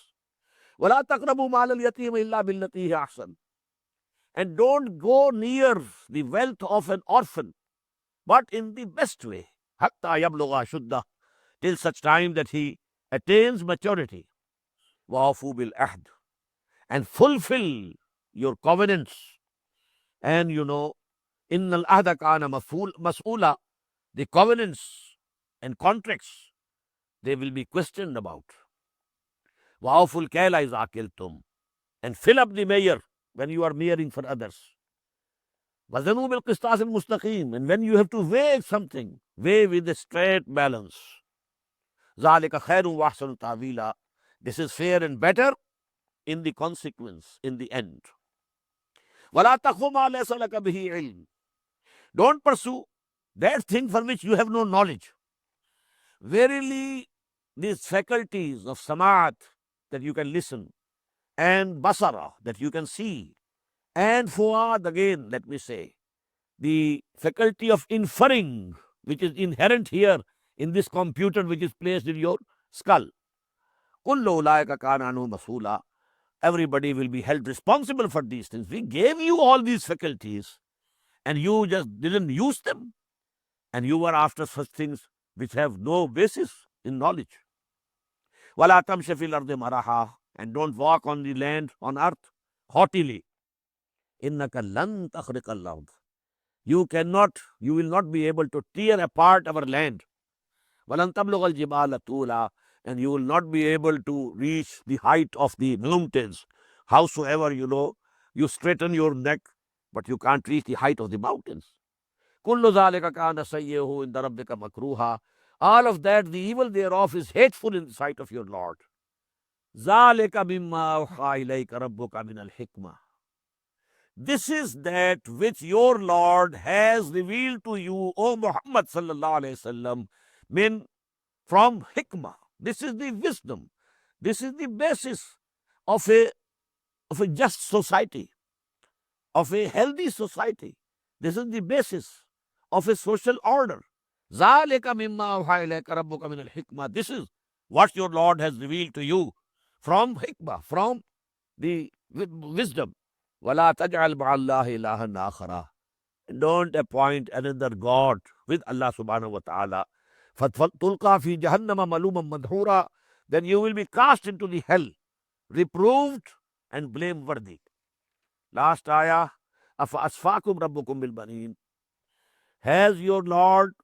S1: وَلَا تَقْرَبُوا مَالَ الْيَتِيمِ إِلَّا بِالَّتِي هِيَ أَحْسَنُ. And don't go near the wealth of an orphan, but in the best way. حَتَّى يَبْلُغَ أَشُدَّهُ. Till such time that he attains maturity. وَأَوْفُوا بِالْعَهْدِ. And fulfill your covenants. And إِنَّ الْعَهْدَ كَانَ مَسْئُولًا. The covenants and contracts, they will be questioned about. وَأَوْفُوا الْكَيْلَ إِذَا كِلْتُمْ. And fill up the measure when you are measuring for others. وَزَنُوا بِالْقِسْطَاسِ الْمُسْتَقِيمِ. And when you have to weigh something, weigh with a straight balance. ذَلِكَ خَيْرٌ وَأَحْسَنُ تَأْوِيلًا. This is fair and better in the consequence, in the end. وَلَا تَقْفُ مَا لَيْسَ لَكَ بِهِ عِلْمٌ. Don't pursue that thing for which you have no knowledge. Verily, these faculties of sama'at, that you can listen, and basara, that you can see, and fuad, again, let me say, the faculty of inferring, which is inherent here in this computer which is placed in your skull. كُلُّ أُولَٰئِكَ كَانَ عَنْهُ مَسْئُولًا. Everybody will be held responsible for these things. We gave you all these faculties, and you just didn't use them, and you were after such things which have no basis in knowledge. وَلَا تَمْشِ فِي الْأَرْضِ مَرَحًا. And don't walk on the land, on earth, haughtily. إِنَّكَ لَن تَخْرِقَ الْأَرْضِ. You will not be able to tear apart our land. وَلَن تَبْلُغَ الْجِبَالَ طُولًا. And you will not be able to reach the height of the mountains. Howsoever, you straighten your neck, but you can't reach the height of the mountains. كُلُّ ذَلِكَ كَانَ سَيِّئُهُ عِندَ رَبِّكَ مَكْرُوهًا. All of that, the evil thereof, is hateful in the sight of your Lord. ذَلِكَ مِمَّا أَوْحَىٰ إِلَيْكَ رَبُّكَ مِنَ الْحِكْمَةِ. This is that which your Lord has revealed to you, O Muhammad sallallahu alayhi wasallam, from hikmah. This is the wisdom. This is the basis of a just society, of a healthy society. This is the basis of a social order. ذَلِكَ مِمَّا أَوْحَىٰ إِلَيْكَ رَبُّكَ مِنَ الْحِكْمَةِ. This is what your Lord has revealed to you from hikmah, from the wisdom. وَلَا تَجْعَلْ مَعَ اللَّهِ إِلَٰهًا آخَرَ. Don't appoint another God with Allah subhanahu wa ta'ala. فَتُلْقَىٰ فِي جَهَنَّمَ مَلُومًا مَدْحُورًا. Then you will be cast into the hell, reproved and blameworthy. Last ayah. أَفَأَصْفَاكُمْ رَبُّكُمْ بِالْبَنِينَ. Has your Lord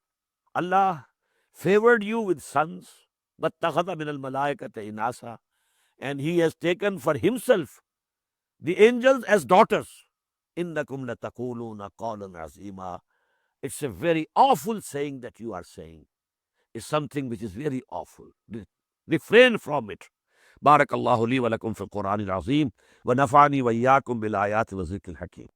S1: Allah favored you with sons? وَاتَّخَذَ مِنَ الْمَلَائِكَةِ إِنَاثًا. And He has taken for Himself the angels as daughters. إِنَّكُمْ لَتَقُولُونَ قَوْلًا عَظِيمًا. It's a very awful saying that you are saying. It's something which is very awful. Refrain from it. بارك الله لي ولكم في القرآن العظيم ونفعني وإياكم بالآيات والذكر الحكيم.